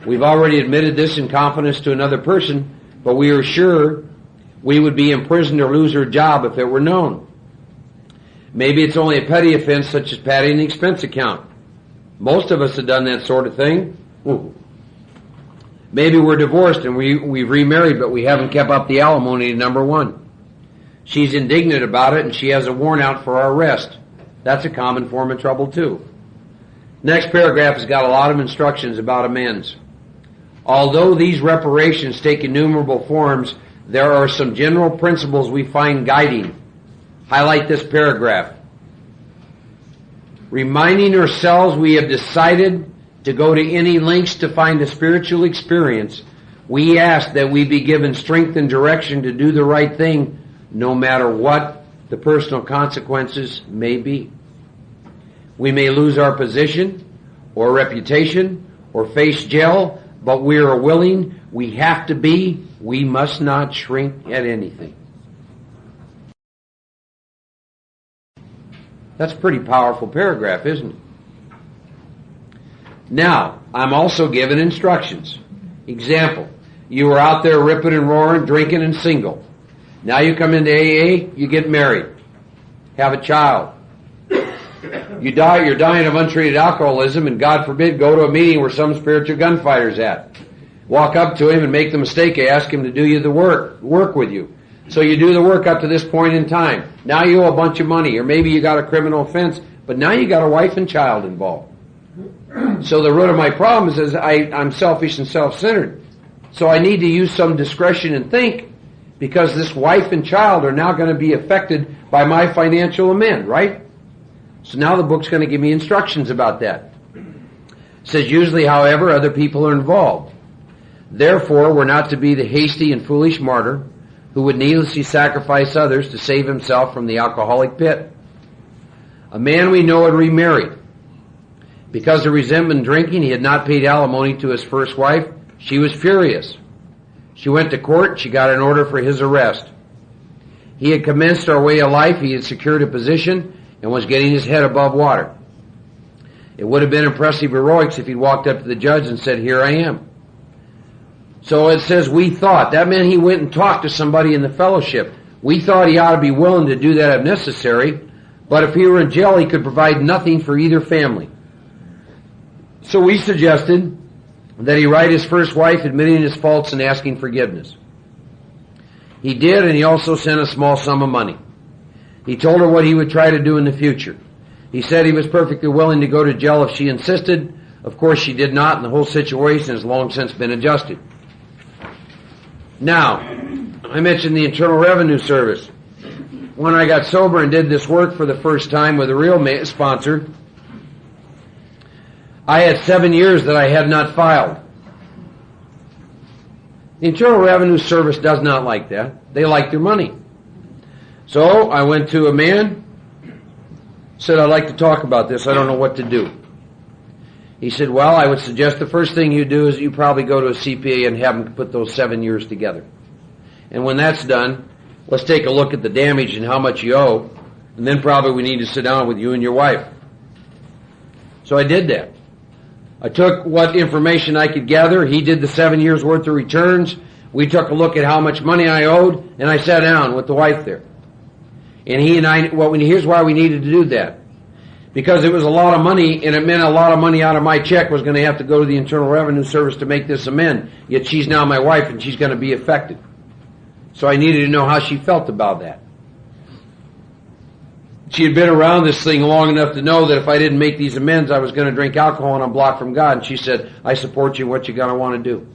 We've already admitted this in confidence to another person, but we are sure we would be imprisoned or lose our job if it were known. Maybe it's only a petty offense such as padding the expense account. Most of us have done that sort of thing. Ooh. Maybe we're divorced and we've remarried, but we haven't kept up the alimony to number one. She's indignant about it and she has a warrant out for our arrest. That's a common form of trouble too. Next paragraph has got a lot of instructions about amends. Although these reparations take innumerable forms, there are some general principles we find guiding. Highlight this paragraph. Reminding ourselves we have decided to go to any lengths to find a spiritual experience, we ask that we be given strength and direction to do the right thing, no matter what the personal consequences may be. We may lose our position or reputation or face jail, but we are willing, we have to be, we must not shrink at anything. That's a pretty powerful paragraph, isn't it? Now, I'm also given instructions. Example, you were out there ripping and roaring, drinking and single. Now you come into AA, you get married, have a child. You're dying of untreated alcoholism, and God forbid, go to a meeting where some spiritual gunfighter's at. Walk up to him and make the mistake of asking him to do you the work with you. So you do the work up to this point in time. Now you owe a bunch of money, or maybe you got a criminal offense, but now you got a wife and child involved. So the root of my problem is I'm selfish and self-centered. So I need to use some discretion and think, because this wife and child are now going to be affected by my financial amend, right? So now the book's going to give me instructions about that. It says, usually, however, other people are involved. Therefore, we're not to be the hasty and foolish martyr who would needlessly sacrifice others to save himself from the alcoholic pit. A man we know had remarried. Because of resentment and drinking, he had not paid alimony to his first wife. She was furious. She went to court. She got an order for his arrest. He had commenced our way of life. He had secured a position and was getting his head above water. It would have been impressive heroics if he'd walked up to the judge and said, "Here I am." So it says, we thought. That meant he went and talked to somebody in the fellowship. We thought he ought to be willing to do that if necessary, but if he were in jail, he could provide nothing for either family. So we suggested that he write his first wife admitting his faults and asking forgiveness. He did, and he also sent a small sum of money. He told her what he would try to do in the future. He said he was perfectly willing to go to jail if she insisted. Of course, she did not, and the whole situation has long since been adjusted. Now, I mentioned the Internal Revenue Service. When I got sober and did this work for the first time with a real sponsor, I had 7 years that I had not filed. The Internal Revenue Service does not like that. They like their money. So I went to a man, said, "I'd like to talk about this. I don't know what to do." He said, "Well, I would suggest the first thing you do is you probably go to a CPA and have them put those 7 years together. And when that's done, let's take a look at the damage and how much you owe, and then probably we need to sit down with you and your wife." So I did that. I took what information I could gather. He did the 7 years worth of returns. We took a look at how much money I owed, and I sat down with the wife there. And he and I, here's why we needed to do that. because it was a lot of money, and it meant a lot of money out of my check was going to have to go to the Internal Revenue Service to make this amend. Yet she's now my wife, and she's going to be affected. So I needed to know how she felt about that. She had been around this thing long enough to know that if I didn't make these amends, I was going to drink alcohol and I'm blocked from God. And she said, I support you in what you're going to want to do.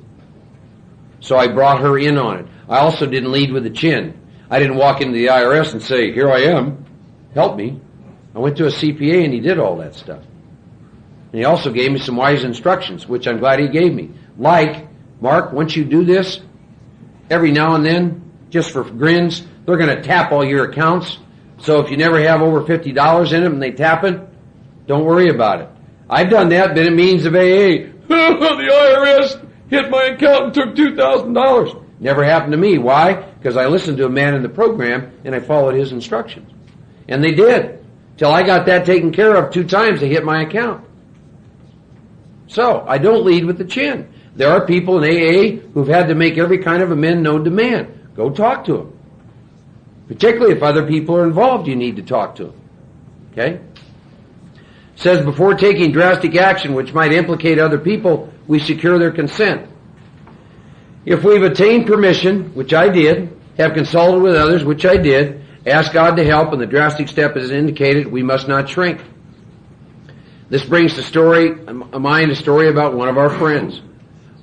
So I brought her in on it. I also didn't lead with the chin. I didn't walk into the IRS and say, here I am, help me. I went to a CPA and he did all that stuff. And he also gave me some wise instructions, which I'm glad he gave me. Like, Mark, once you do this, every now and then, just for grins, they're going to tap all your accounts. So if you never have over $50 in them and they tap it, don't worry about it. I've done that, been at meetings of AA. The IRS hit my account and took $2,000. Never happened to me. Why? Because I listened to a man in the program and I followed his instructions. And they did. Till I got that taken care of 2 times, they hit my account. So, I don't lead with the chin. There are people in AA who've had to make every kind of amend known to man. Go talk to them. Particularly if other people are involved, you need to talk to them. Okay? It says, before taking drastic action which might implicate other people, we secure their consent. If we've attained permission, which I did, have consulted with others, which I did, ask God to help, and the drastic step is indicated, we must not shrink. This brings to mind a story about one of our friends.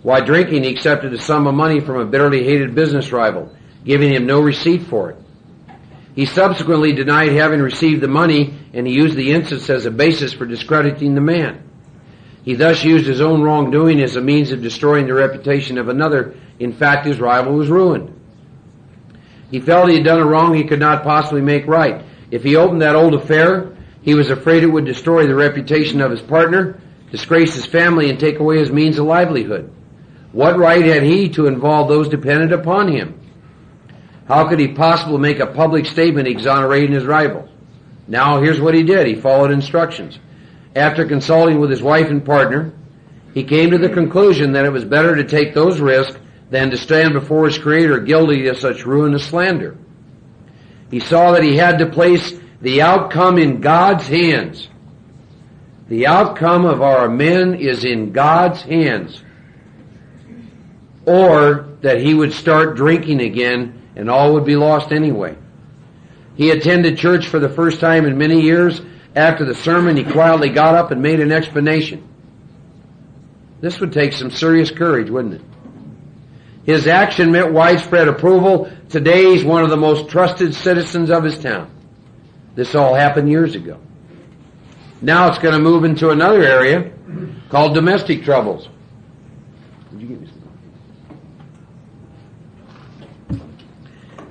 While drinking, he accepted a sum of money from a bitterly hated business rival, giving him no receipt for it. He subsequently denied having received the money, and he used the instance as a basis for discrediting the man. He thus used his own wrongdoing as a means of destroying the reputation of another. In fact, his rival was ruined. He felt he had done a wrong he could not possibly make right. If he opened that old affair, he was afraid it would destroy the reputation of his partner, disgrace his family, and take away his means of livelihood. What right had he to involve those dependent upon him? How could he possibly make a public statement exonerating his rival? Now, here's what he did. He followed instructions. After consulting with his wife and partner, he came to the conclusion that it was better to take those risks than to stand before his Creator guilty of such ruinous slander. He saw that he had to place the outcome in God's hands. The outcome of our amend is in God's hands. Or that he would start drinking again and all would be lost anyway. He attended church for the first time in many years. After the sermon, he quietly got up and made an explanation. This would take some serious courage, wouldn't it? His action met widespread approval. Today, he's one of the most trusted citizens of his town. This all happened years ago. Now it's going to move into another area called domestic troubles. Would you give me some?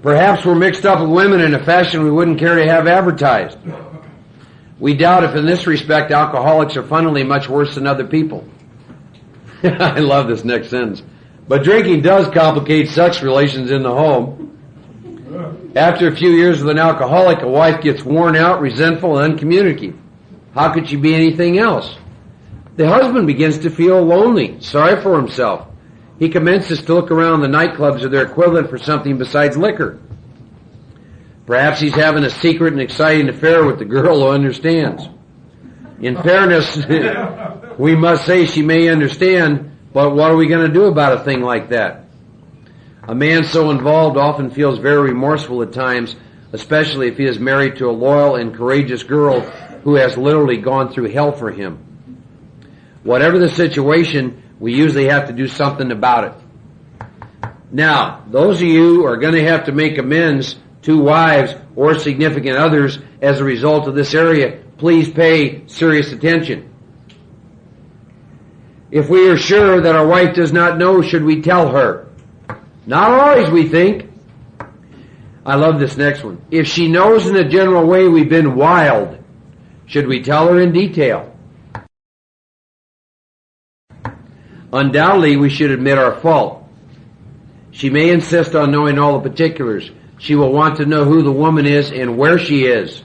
Perhaps we're mixed up with women in a fashion we wouldn't care to have advertised. We doubt if in this respect alcoholics are fundamentally much worse than other people. I love this next sentence. But drinking does complicate sex relations in the home. After a few years with an alcoholic, a wife gets worn out, resentful, and uncommunicative. How could she be anything else? The husband begins to feel lonely, sorry for himself. He commences to look around the nightclubs or their equivalent for something besides liquor. Perhaps he's having a secret and exciting affair with the girl who understands. In fairness, we must say she may understand, but what are we going to do about a thing like that? A man so involved often feels very remorseful at times, especially if he is married to a loyal and courageous girl who has literally gone through hell for him. Whatever the situation, we usually have to do something about it. Now, those of you who are going to have to make amends to wives or significant others as a result of this area, please pay serious attention. If we are sure that our wife does not know, should we tell her? Not always, we think. I love this next one. If she knows in a general way we've been wild, should we tell her in detail? Undoubtedly, we should admit our fault. She may insist on knowing all the particulars. She will want to know who the woman is and where she is.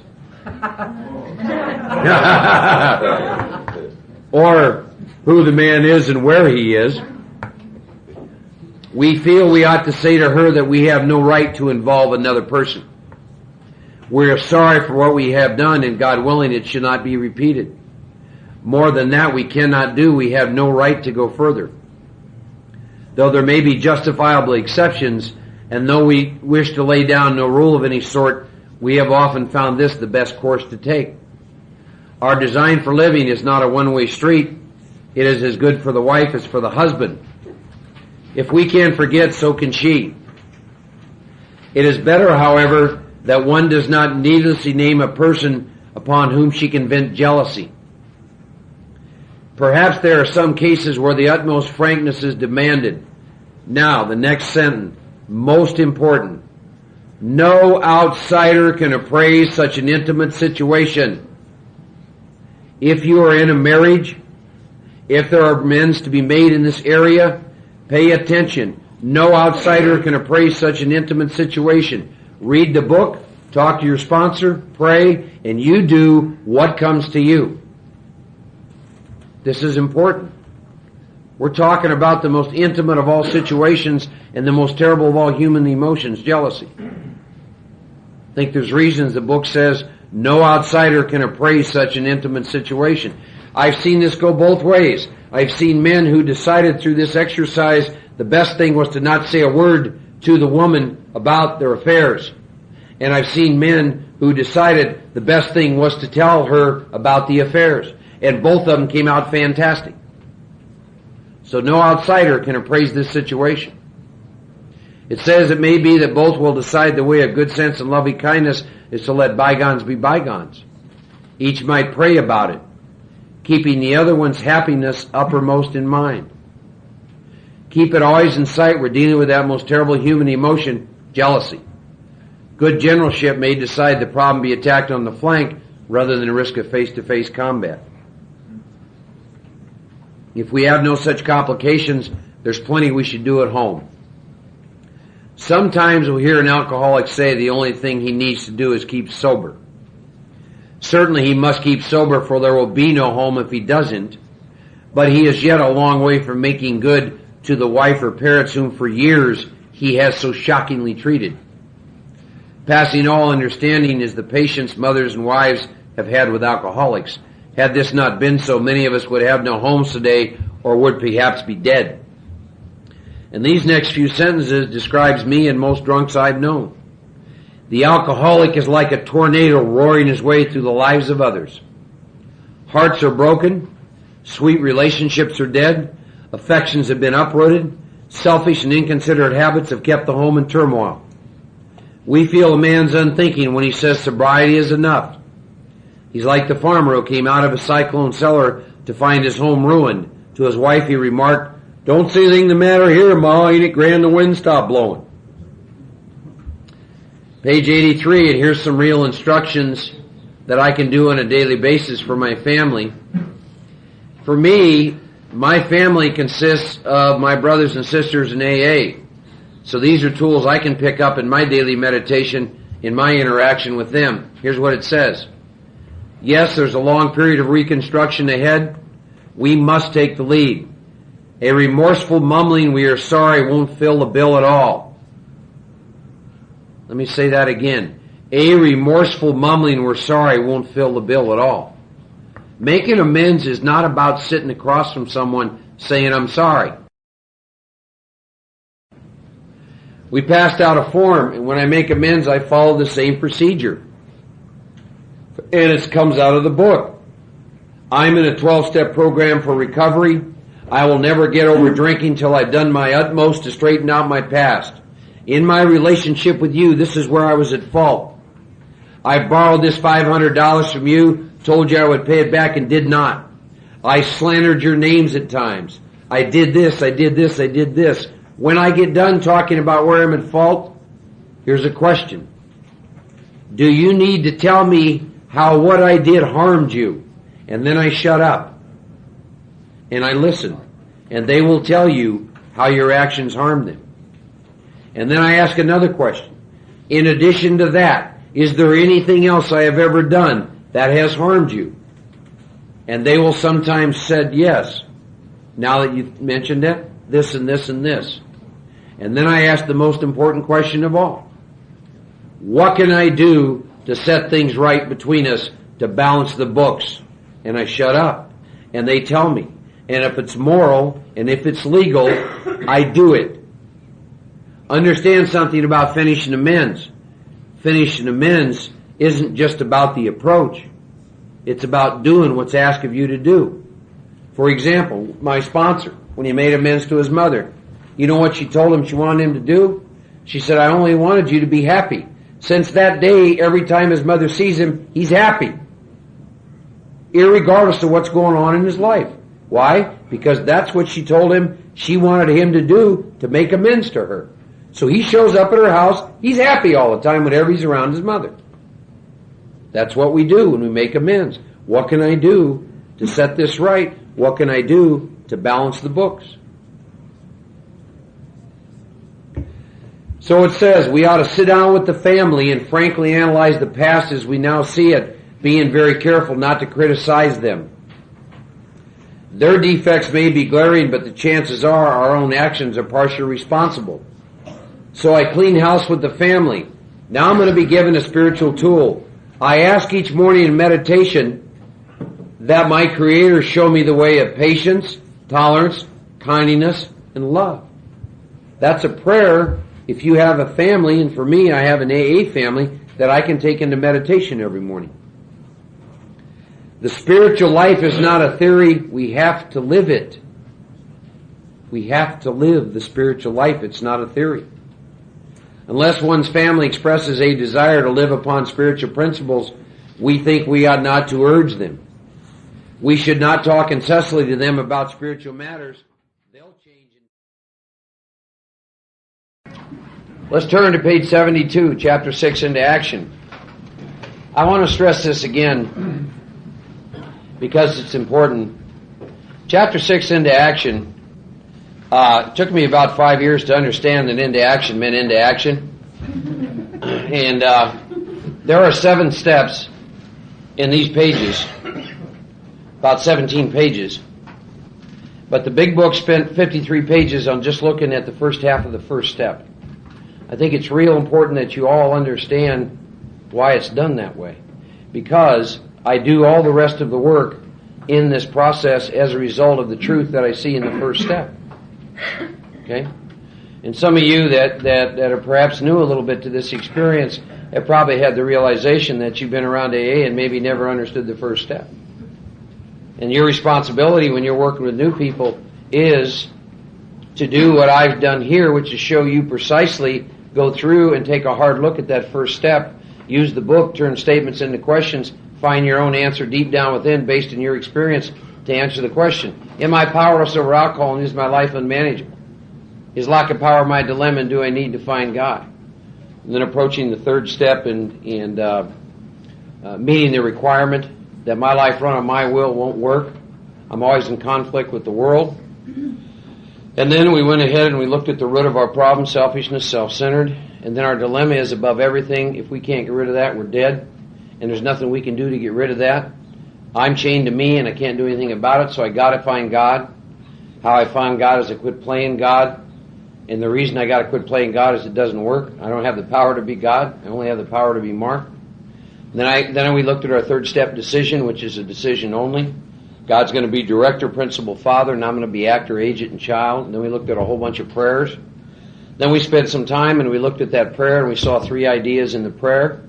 Or who the man is and where he is. We feel we ought to say to her that we have no right to involve another person. We are sorry for what we have done, and God willing, it should not be repeated. More than that we cannot do. We have no right to go further. Though there may be justifiable exceptions, and though we wish to lay down no rule of any sort, we have often found this the best course to take. Our design for living is not a one-way street. It is as good for the wife as for the husband. If we can forget, so can she. It is better, however, that one does not needlessly name a person upon whom she can vent jealousy. Perhaps there are some cases where the utmost frankness is demanded. Now, the next sentence, most important. No outsider can appraise such an intimate situation. If you are in a marriage, if there are amends to be made in this area, pay attention. No outsider can appraise such an intimate situation. Read the book, talk to your sponsor, pray, and you do what comes to you. This is important. We're talking about the most intimate of all situations and the most terrible of all human emotions, jealousy. I think there's reasons the book says no outsider can appraise such an intimate situation. I've seen this go both ways. I've seen men who decided through this exercise the best thing was to not say a word to the woman about their affairs. And I've seen men who decided the best thing was to tell her about the affairs. And both of them came out fantastic. So no outsider can appraise this situation. It says it may be that both will decide the way of good sense and loving kindness is to let bygones be bygones. Each might pray about it, keeping the other one's happiness uppermost in mind. Keep it always in sight. We're dealing with that most terrible human emotion, jealousy. Good generalship may decide the problem be attacked on the flank rather than risk a face-to-face combat. If we have no such complications, there's plenty we should do at home. Sometimes we'll hear an alcoholic say the only thing he needs to do is keep sober. Certainly he must keep sober, for there will be no home if he doesn't, but he is yet a long way from making good to the wife or parents whom for years he has so shockingly treated. Passing all understanding is the patience mothers and wives have had with alcoholics. Had this not been so, many of us would have no homes today or would perhaps be dead. And these next few sentences describes me and most drunks I've known. The alcoholic is like a tornado roaring his way through the lives of others. Hearts are broken, sweet relationships are dead, affections have been uprooted, selfish and inconsiderate habits have kept the home in turmoil. We feel a man's unthinking when he says sobriety is enough. He's like the farmer who came out of a cyclone cellar to find his home ruined. To his wife he remarked, "Don't see anything the matter here, Ma. Ain't it grand the wind stopped blowing?" Page 83, and here's some real instructions that I can do on a daily basis for my family. For me, my family consists of my brothers and sisters in AA. So these are tools I can pick up in my daily meditation, in my interaction with them. Here's what it says. Yes, there's a long period of reconstruction ahead. We must take the lead. A remorseful mumbling, "We are sorry," won't fill the bill at all. Let me say that again. A remorseful mumbling, "We're sorry," won't fill the bill at all. Making amends is not about sitting across from someone saying, "I'm sorry." We passed out a form, and when I make amends, I follow the same procedure. And it comes out of the book. I'm in a 12-step program for recovery. I will never get over drinking till I've done my utmost to straighten out my past. In my relationship with you, this is where I was at fault. I borrowed this $500 from you, told you I would pay it back, and did not. I slandered your names at times. I did this, I did this, I did this. When I get done talking about where I'm at fault, here's a question. Do you need to tell me how what I did harmed you? And then I shut up. And I listen. And they will tell you how your actions harmed them. And then I ask another question. In addition to that, is there anything else I have ever done that has harmed you? And they will sometimes said yes. Now that you've mentioned it, this and this and this. And then I ask the most important question of all. What can I do to set things right between us, to balance the books. And I shut up. And they tell me. And if it's moral, and if it's legal, I do it. Understand something about finishing amends. Finishing amends isn't just about the approach. It's about doing what's asked of you to do. For example, my sponsor, when he made amends to his mother, you know what she told him she wanted him to do? She said, I only wanted you to be happy. Since that day, every time his mother sees him, he's happy. Irregardless of what's going on in his life. Why? Because that's what she told him she wanted him to do to make amends to her. So he shows up at her house, he's happy all the time whenever he's around his mother. That's what we do when we make amends. What can I do to set this right? What can I do to balance the books? So it says we ought to sit down with the family and frankly analyze the past as we now see it, being very careful not to criticize them. Their defects may be glaring, but the chances are our own actions are partially responsible. So I clean house with the family. Now I'm going to be given a spiritual tool. I ask each morning in meditation that my Creator show me the way of patience, tolerance, kindness, and love. That's a prayer if you have a family, and for me, I have an AA family, that I can take into meditation every morning. The spiritual life is not a theory. We have to live it. We have to live the spiritual life. It's not a theory. Unless one's family expresses a desire to live upon spiritual principles, we think we ought not to urge them. We should not talk incessantly to them about spiritual matters. They'll change. Let's turn to page 72, chapter 6, into action. I want to stress this again because it's important. Chapter 6, into action, it took me about 5 years to understand that into action meant into action. And there are 7 steps in these pages, about 17 pages. But the big book spent 53 pages on just looking at the first half of the first step. I think it's real important that you all understand why it's done that way. Because I do all the rest of the work in this process as a result of the truth that I see in the first step. Okay? And some of you that are perhaps new a little bit to this experience have probably had the realization that you've been around AA and maybe never understood the first step. And your responsibility when you're working with new people is to do what I've done here, which is show you precisely, go through and take a hard look at that first step, use the book, turn statements into questions, find your own answer deep down within based on your experience to answer the question. Am I powerless over alcohol and is my life unmanageable? Is lack of power my dilemma and do I need to find God? And then approaching the third step and meeting the requirement that my life run on my will won't work. I'm always in conflict with the world. And then we went ahead and we looked at the root of our problem, selfishness, self-centered. And then our dilemma is above everything. If we can't get rid of that, we're dead. And there's nothing we can do to get rid of that. I'm chained to me and I can't do anything about it, so I got to find God. How I find God is I quit playing God. And the reason I got to quit playing God is it doesn't work. I don't have the power to be God. I only have the power to be Mark. Then we looked at our third step, decision, which is a decision only. God's going to be director, principal, father, and I'm going to be actor, agent, and child. And then we looked at a whole bunch of prayers. Then we spent some time and we looked at that prayer and we saw 3 ideas in the prayer.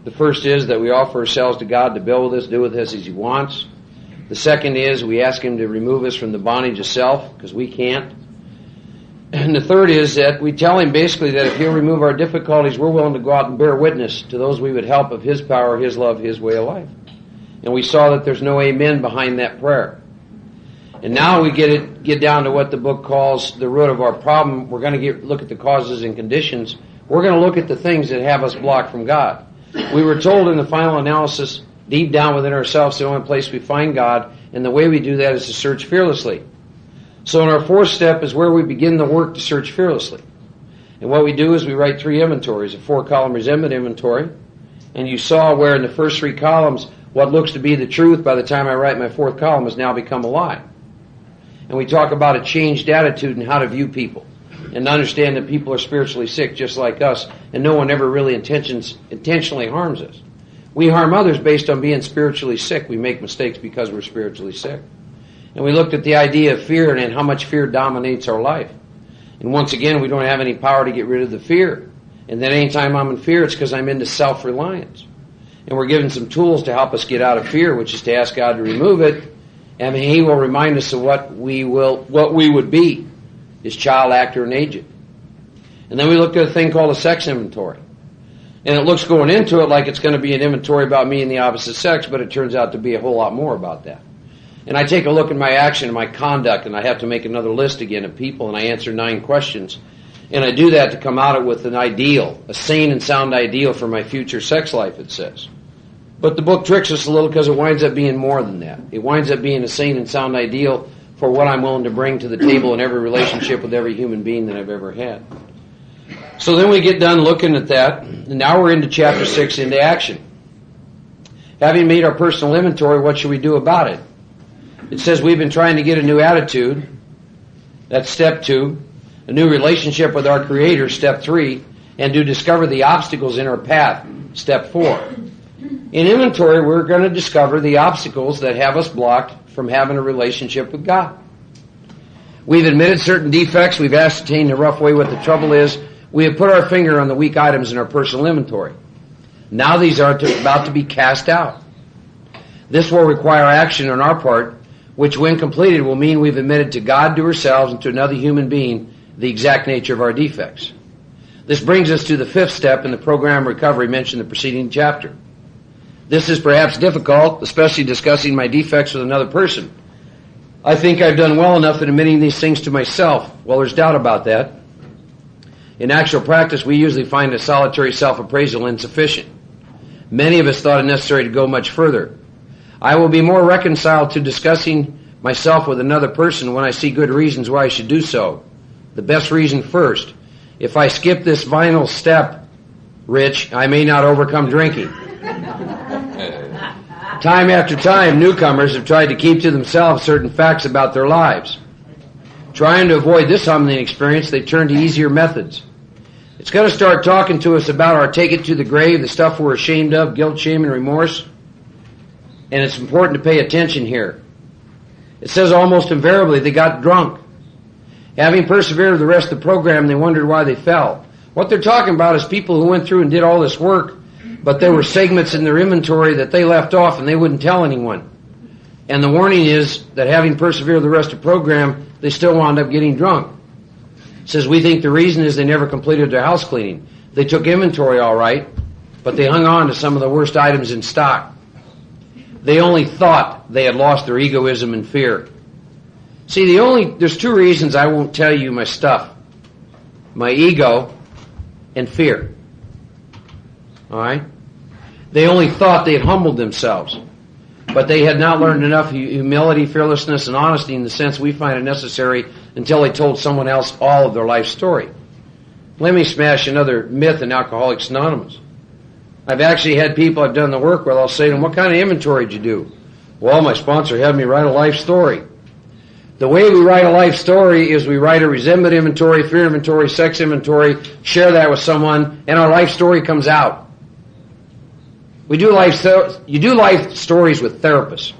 The first is that we offer ourselves to God to build with us, do with us as He wants. The second is we ask Him to remove us from the bondage of self, because we can't. And the third is that we tell Him basically that if He'll remove our difficulties, we're willing to go out and bear witness to those we would help of His power, His love, His way of life. And we saw that there's no amen behind that prayer. And now we get down to what the book calls the root of our problem. We're going to look at the causes and conditions. We're going to look at the things that have us blocked from God. We were told in the final analysis, deep down within ourselves, the only place we find God, and the way we do that is to search fearlessly. So in our fourth step is where we begin the work to search fearlessly. And what we do is we write 3 inventories, a 4-column resentment inventory. And you saw where in the first 3 columns, what looks to be the truth by the time I write my 4th column has now become a lie. And we talk about a changed attitude and how to view people. And understand that people are spiritually sick just like us, and no one ever really intentionally harms us. We harm others based on being spiritually sick. We make mistakes because we're spiritually sick. And we looked at the idea of fear and how much fear dominates our life. And once again, we don't have any power to get rid of the fear. And then anytime I'm in fear, it's because I'm into self-reliance. And we're given some tools to help us get out of fear, which is to ask God to remove it, and He will remind us of what we would be, His child, actor, and agent. And then we looked at a thing called a sex inventory. And it looks going into it like it's going to be an inventory about me and the opposite sex, but it turns out to be a whole lot more about that. And I take a look at my action and my conduct, and I have to make another list again of people, and I answer 9 questions. And I do that to come out with an ideal, a sane and sound ideal for my future sex life, it says. But the book tricks us a little because it winds up being more than that. It winds up being a sane and sound ideal for what I'm willing to bring to the table in every relationship with every human being that I've ever had. So then we get done looking at that, and now we're into Chapter 6, into action. Having made our personal inventory, what should we do about it? It says we've been trying to get a new attitude. That's step 2. A new relationship with our Creator, step 3. And to discover the obstacles in our path, step 4. In inventory, we're going to discover the obstacles that have us blocked from having a relationship with God. We've admitted certain defects. We've ascertained in a rough way what the trouble is. We have put our finger on the weak items in our personal inventory. Now these are about to be cast out. This will require action on our part, which when completed will mean we've admitted to God, to ourselves, and to another human being the exact nature of our defects. This brings us to the 5th step in the program recovery mentioned in the preceding chapter. This is perhaps difficult, especially discussing my defects with another person. I think I've done well enough in admitting these things to myself. Well, there's doubt about that. In actual practice, we usually find a solitary self-appraisal insufficient. Many of us thought it necessary to go much further. I will be more reconciled to discussing myself with another person when I see good reasons why I should do so. The best reason first. If I skip this final step, Rich, I may not overcome drinking. Time after time, newcomers have tried to keep to themselves certain facts about their lives. Trying to avoid this humbling experience, they turn to easier methods. It's going to start talking to us about our take it to the grave, the stuff we're ashamed of, guilt, shame, and remorse. And it's important to pay attention here. It says almost invariably they got drunk. Having persevered the rest of the program, they wondered why they fell. What they're talking about is people who went through and did all this work, but there were segments in their inventory that they left off and they wouldn't tell anyone. And the warning is that having persevered the rest of the program, they still wound up getting drunk. It says we think the reason is they never completed their house cleaning. They took inventory all right, but they hung on to some of the worst items in stock. They only thought they had lost their egoism and fear. See, there's 2 reasons I won't tell you my stuff. My ego and fear. All right? They only thought they had humbled themselves. But they had not learned enough humility, fearlessness, and honesty in the sense we find it necessary until they told someone else all of their life story. Let me smash another myth in Alcoholics Anonymous. I've actually had people I've done the work with, I'll say to them, what kind of inventory did you do? Well, my sponsor had me write a life story. The way we write a life story is we write a resentment inventory, fear inventory, sex inventory, share that with someone, and our life story comes out. You do life stories with therapists.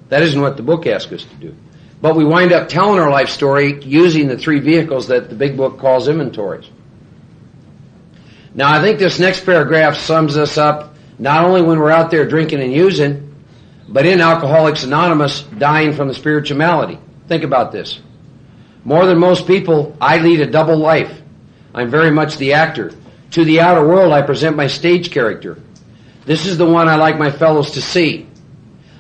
That isn't what the book asks us to do. But we wind up telling our life story using the 3 vehicles that the big book calls inventories. Now, I think this next paragraph sums us up not only when we're out there drinking and using, but in Alcoholics Anonymous, dying from the spiritual malady. Think about this. More than most people, I lead a double life. I'm very much the actor. To the outer world, I present my stage character. This is the one I like my fellows to see.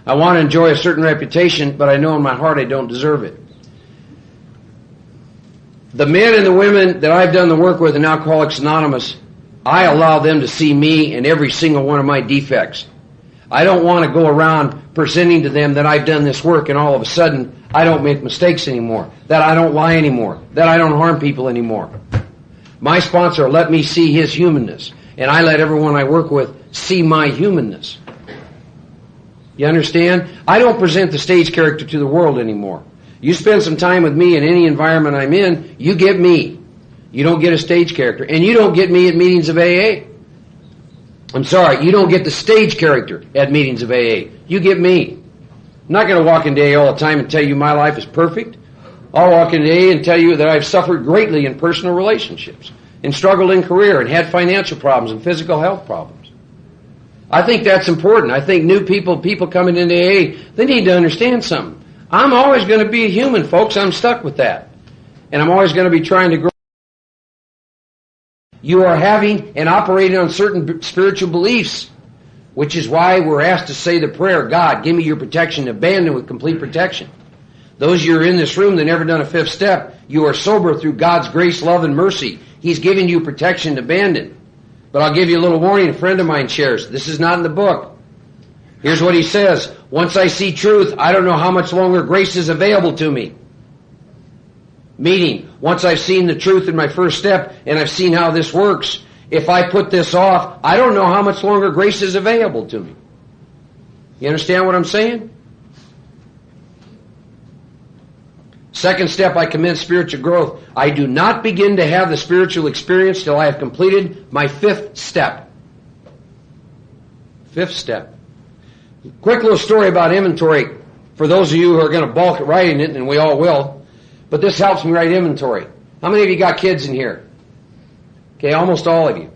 I want to enjoy a certain reputation, but I know in my heart I don't deserve it. The men and the women that I've done the work with in Alcoholics Anonymous, I allow them to see me and every single one of my defects. I don't want to go around presenting to them that I've done this work and all of a sudden I don't make mistakes anymore, that I don't lie anymore, that I don't harm people anymore. My sponsor let me see his humanness, and I let everyone I work with see my humanness. You understand? I don't present the stage character to the world anymore. You spend some time with me in any environment I'm in, you get me. You don't get a stage character. And you don't get me at meetings of AA. I'm sorry, you don't get the stage character at meetings of AA. You get me. I'm not going to walk into AA all the time and tell you my life is perfect. I'll walk into AA and tell you that I've suffered greatly in personal relationships, and struggled in career, and had financial problems and physical health problems. I think that's important. I think new people coming into AA, they need to understand something. I'm always going to be a human, folks. I'm stuck with that. And I'm always going to be trying to grow. You are having and operating on certain spiritual beliefs, which is why we're asked to say the prayer, God, give me your protection, abandon with complete protection. Those of you who are in this room that never done a fifth step, you are sober through God's grace, love, and mercy. He's giving you protection, abandon. But I'll give you a little warning a friend of mine shares. This is not in the book. Here's what he says. Once I see truth, I don't know how much longer grace is available to me. Meaning, once I've seen the truth in my first step and I've seen how this works, if I put this off, I don't know how much longer grace is available to me. You understand what I'm saying? Second step, I commence spiritual growth. I do not begin to have the spiritual experience till I have completed my fifth step. Fifth step. Quick little story about inventory for those of you who are going to balk at writing it, and we all will. But this helps me write inventory. How many of you got kids in here? Okay, almost all of you.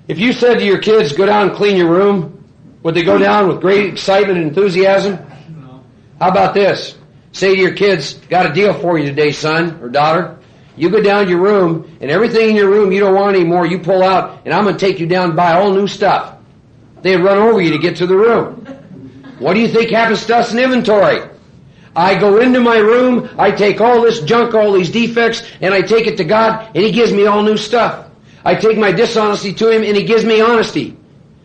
If you said to your kids, go down and clean your room, would they go down with great excitement and enthusiasm? No. How about this? Say to your kids, got a deal for you today, son or daughter. You go down to your room, and everything in your room you don't want anymore, you pull out, and I'm going to take you down and buy all new stuff. They'd run over you to get to the room. What do you think happens to us in inventory? I go into my room, I take all this junk, all these defects, and I take it to God, and He gives me all new stuff. I take my dishonesty to Him, and He gives me honesty.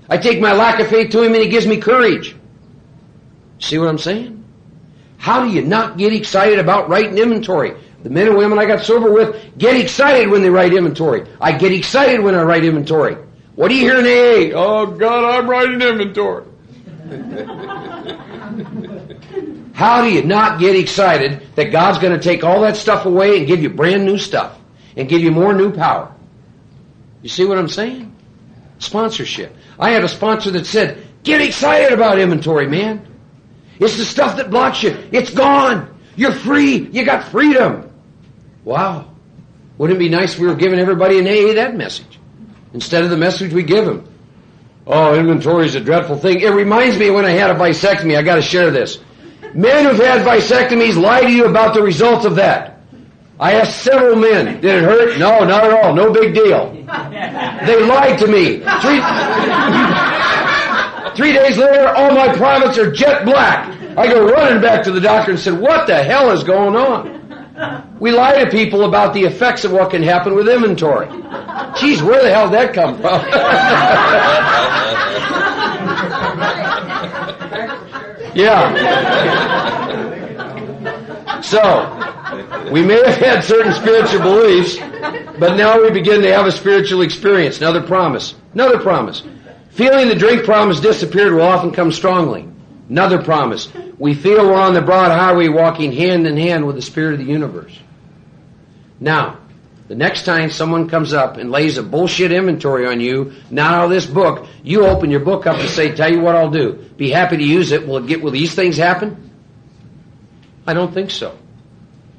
I take my lack of faith to Him, and He gives me courage. See what I'm saying? How do you not get excited about writing inventory? The men and women I got sober with get excited when they write inventory. I get excited when I write inventory. What do you hear in AA? Oh, God, I'm writing inventory. How do you not get excited that God's going to take all that stuff away and give you brand new stuff and give you more new power? You see what I'm saying? Sponsorship. I had a sponsor that said, get excited about inventory, man. It's the stuff that blocks you. It's gone. You're free. You got freedom. Wow. Wouldn't it be nice if we were giving everybody in AA that message instead of the message we give them? Oh, inventory is a dreadful thing. It reminds me when I had a vasectomy. I got to share this. Men who've had vasectomies lie to you about the results of that. I asked several men, did it hurt? No, not at all. No big deal. They lied to me. 3 days later, all my privates are jet black. I go running back to the doctor and said, what the hell is going on? We lie to people about the effects of what can happen with inventory. Geez, where the hell did that come from? Yeah. So, we may have had certain spiritual beliefs, but now we begin to have a spiritual experience. Another promise. Another promise. Feeling the drink promise disappeared will often come strongly. Another promise. We feel we're on the broad highway walking hand in hand with the Spirit of the universe. Now, the next time someone comes up and lays a bullshit inventory on you, not out of this book, you open your book up and say, tell you what I'll do. Be happy to use it. Will these things happen? I don't think so.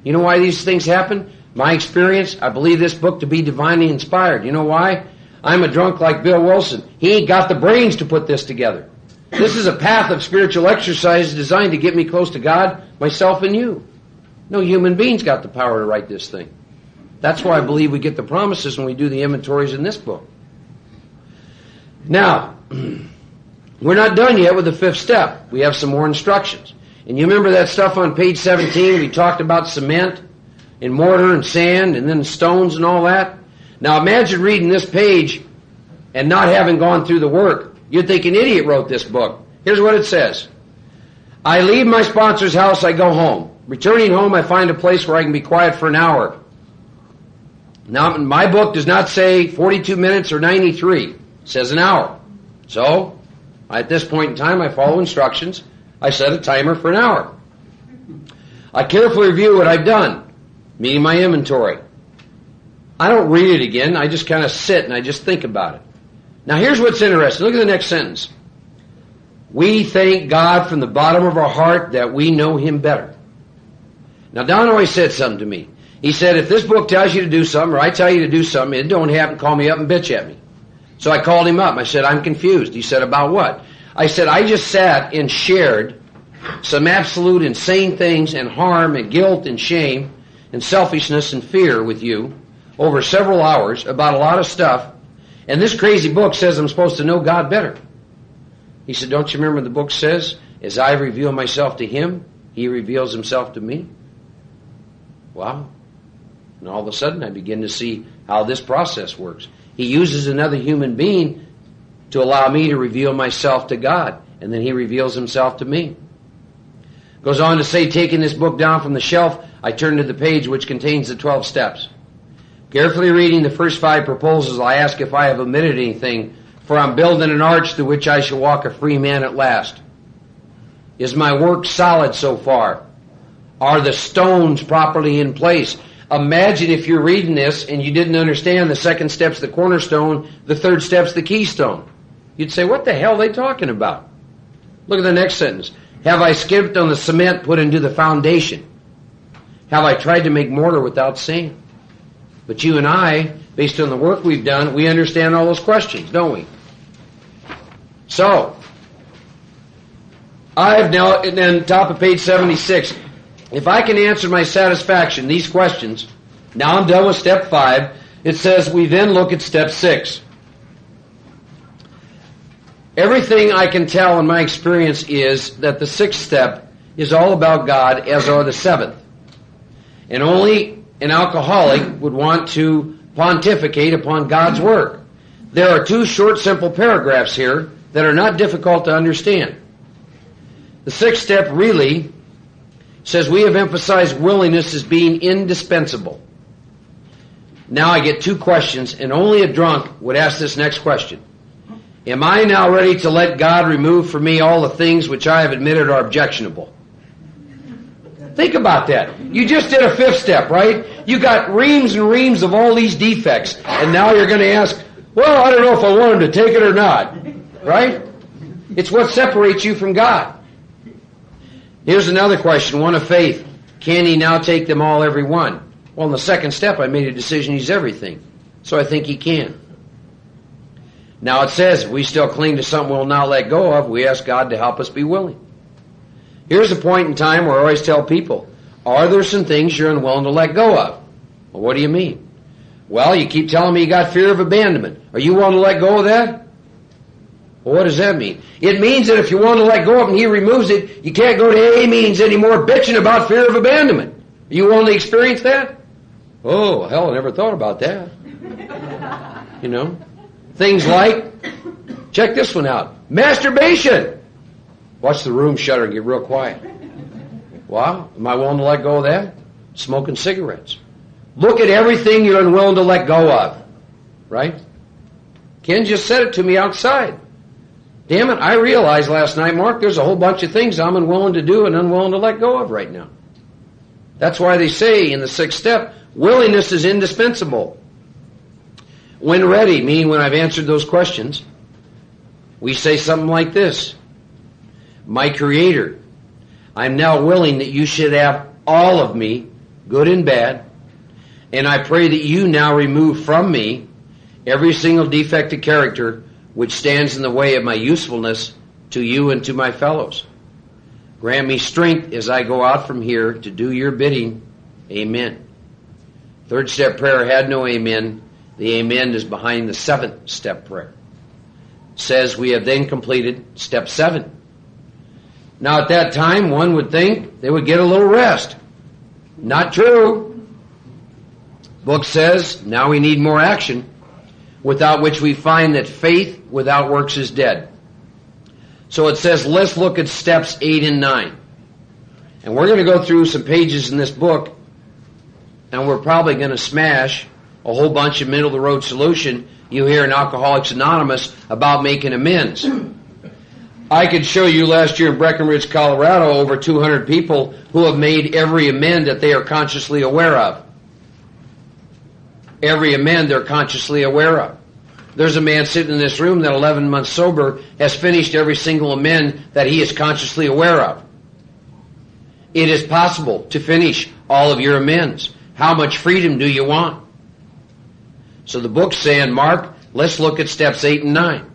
You know why these things happen? My experience, I believe this book to be divinely inspired. You know why? I'm a drunk like Bill Wilson. He ain't got the brains to put this together. This is a path of spiritual exercise designed to get me close to God, myself, and you. No human being's got the power to write this thing. That's why I believe we get the promises when we do the inventories in this book. Now, we're not done yet with the fifth step. We have some more instructions. And you remember that stuff on page 17? We talked about cement and mortar and sand and then stones and all that. Now imagine reading this page and not having gone through the work. You'd think an idiot wrote this book. Here's what it says. I leave my sponsor's house, I go home. Returning home, I find a place where I can be quiet for an hour. Now, my book does not say 42 minutes or 93. It says an hour. So, at this point in time, I follow instructions. I set a timer for an hour. I carefully review what I've done, meaning my inventory. I don't read it again. I just kind of sit and I just think about it. Now here's what's interesting. Look at the next sentence. We thank God from the bottom of our heart that we know Him better. Now Don always said something to me. He said, if this book tells you to do something, or I tell you to do something, it don't happen, call me up and bitch at me. So I called him up. I said, I'm confused. He said, about what? I said, I just sat and shared some absolute insane things and harm and guilt and shame and selfishness and fear with you over several hours about a lot of stuff, and this crazy book says I'm supposed to know God better. He said, don't you remember the book says, as I reveal myself to Him, He reveals Himself to me? Wow. And all of a sudden I begin to see how this process works. He uses another human being to allow me to reveal myself to God, and then He reveals Himself to me. Goes on to say, taking this book down from the shelf, I turn to the page which contains the 12 steps. Carefully reading the first 5 proposals, I ask if I have omitted anything, for I'm building an arch through which I shall walk a free man at last. Is my work solid so far? Are the stones properly in place? Imagine if you're reading this and you didn't understand the second step's the cornerstone, the third step's the keystone. You'd say, what the hell are they talking about? Look at the next sentence. Have I skipped on the cement put into the foundation? Have I tried to make mortar without sand? But you and I, based on the work we've done, we understand all those questions, don't we? So, I've now, and then top of page 76, if I can answer my satisfaction these questions, now I'm done with step 5, it says we then look at step 6. Everything I can tell in my experience is that the 6th step is all about God, as are the 7th. And only an alcoholic would want to pontificate upon God's work. There are 2 short, simple paragraphs here that are not difficult to understand. The 6th step really says we have emphasized willingness as being indispensable. Now I get 2 questions, and only a drunk would ask this next question. Am I now ready to let God remove from me all the things which I have admitted are objectionable? Think about that. You just did a 5th step, right? You got reams and reams of all these defects, and now you're going to ask, well, I don't know if I want him to take it or not, right? It's what separates you from God. Here's another question, one of faith. Can He now take them all, every one? Well, in the 2nd step, I made a decision He's everything. So I think He can. Now it says, if we still cling to something we'll not let go of, we ask God to help us be willing. Here's a point in time where I always tell people, are there some things you're unwilling to let go of? Well, what do you mean? Well, you keep telling me you got fear of abandonment. Are you willing to let go of that? Well, what does that mean? It means that if you want to let go of it and He removes it, you can't go to AA meetings anymore bitching about fear of abandonment. Are you willing to experience that? Oh, hell, I never thought about that. You know? Things like, check this one out, masturbation. Watch the room shudder and get real quiet. Wow, am I willing to let go of that? Smoking cigarettes. Look at everything you're unwilling to let go of. Right? Ken just said it to me outside. Damn it, I realized last night, Mark, there's a whole bunch of things I'm unwilling to do and unwilling to let go of right now. That's why they say in the 6th step, willingness is indispensable. When ready, meaning when I've answered those questions, we say something like this. My Creator, I'm now willing that you should have all of me, good and bad, and I pray that you now remove from me every single defect of character which stands in the way of my usefulness to you and to my fellows. Grant me strength as I go out from here to do your bidding. Amen. 3rd step prayer had no amen. The amen is behind the 7th step prayer. Says we have then completed step 7. Now at that time, one would think they would get a little rest. Not true. Book says now we need more action, without which we find that faith without works is dead. So it says let's look at steps 8 and 9. And we're going to go through some pages in this book, and we're probably going to smash a whole bunch of middle-of-the-road solution you hear in Alcoholics Anonymous about making amends. I could show you last year in Breckenridge, Colorado, over 200 people who have made every amend that they are consciously aware of. Every amend they're consciously aware of. There's a man sitting in this room that 11 months sober has finished every single amend that he is consciously aware of. It is possible to finish all of your amends. How much freedom do you want? So the book's saying, Mark, let's look at steps 8 and 9.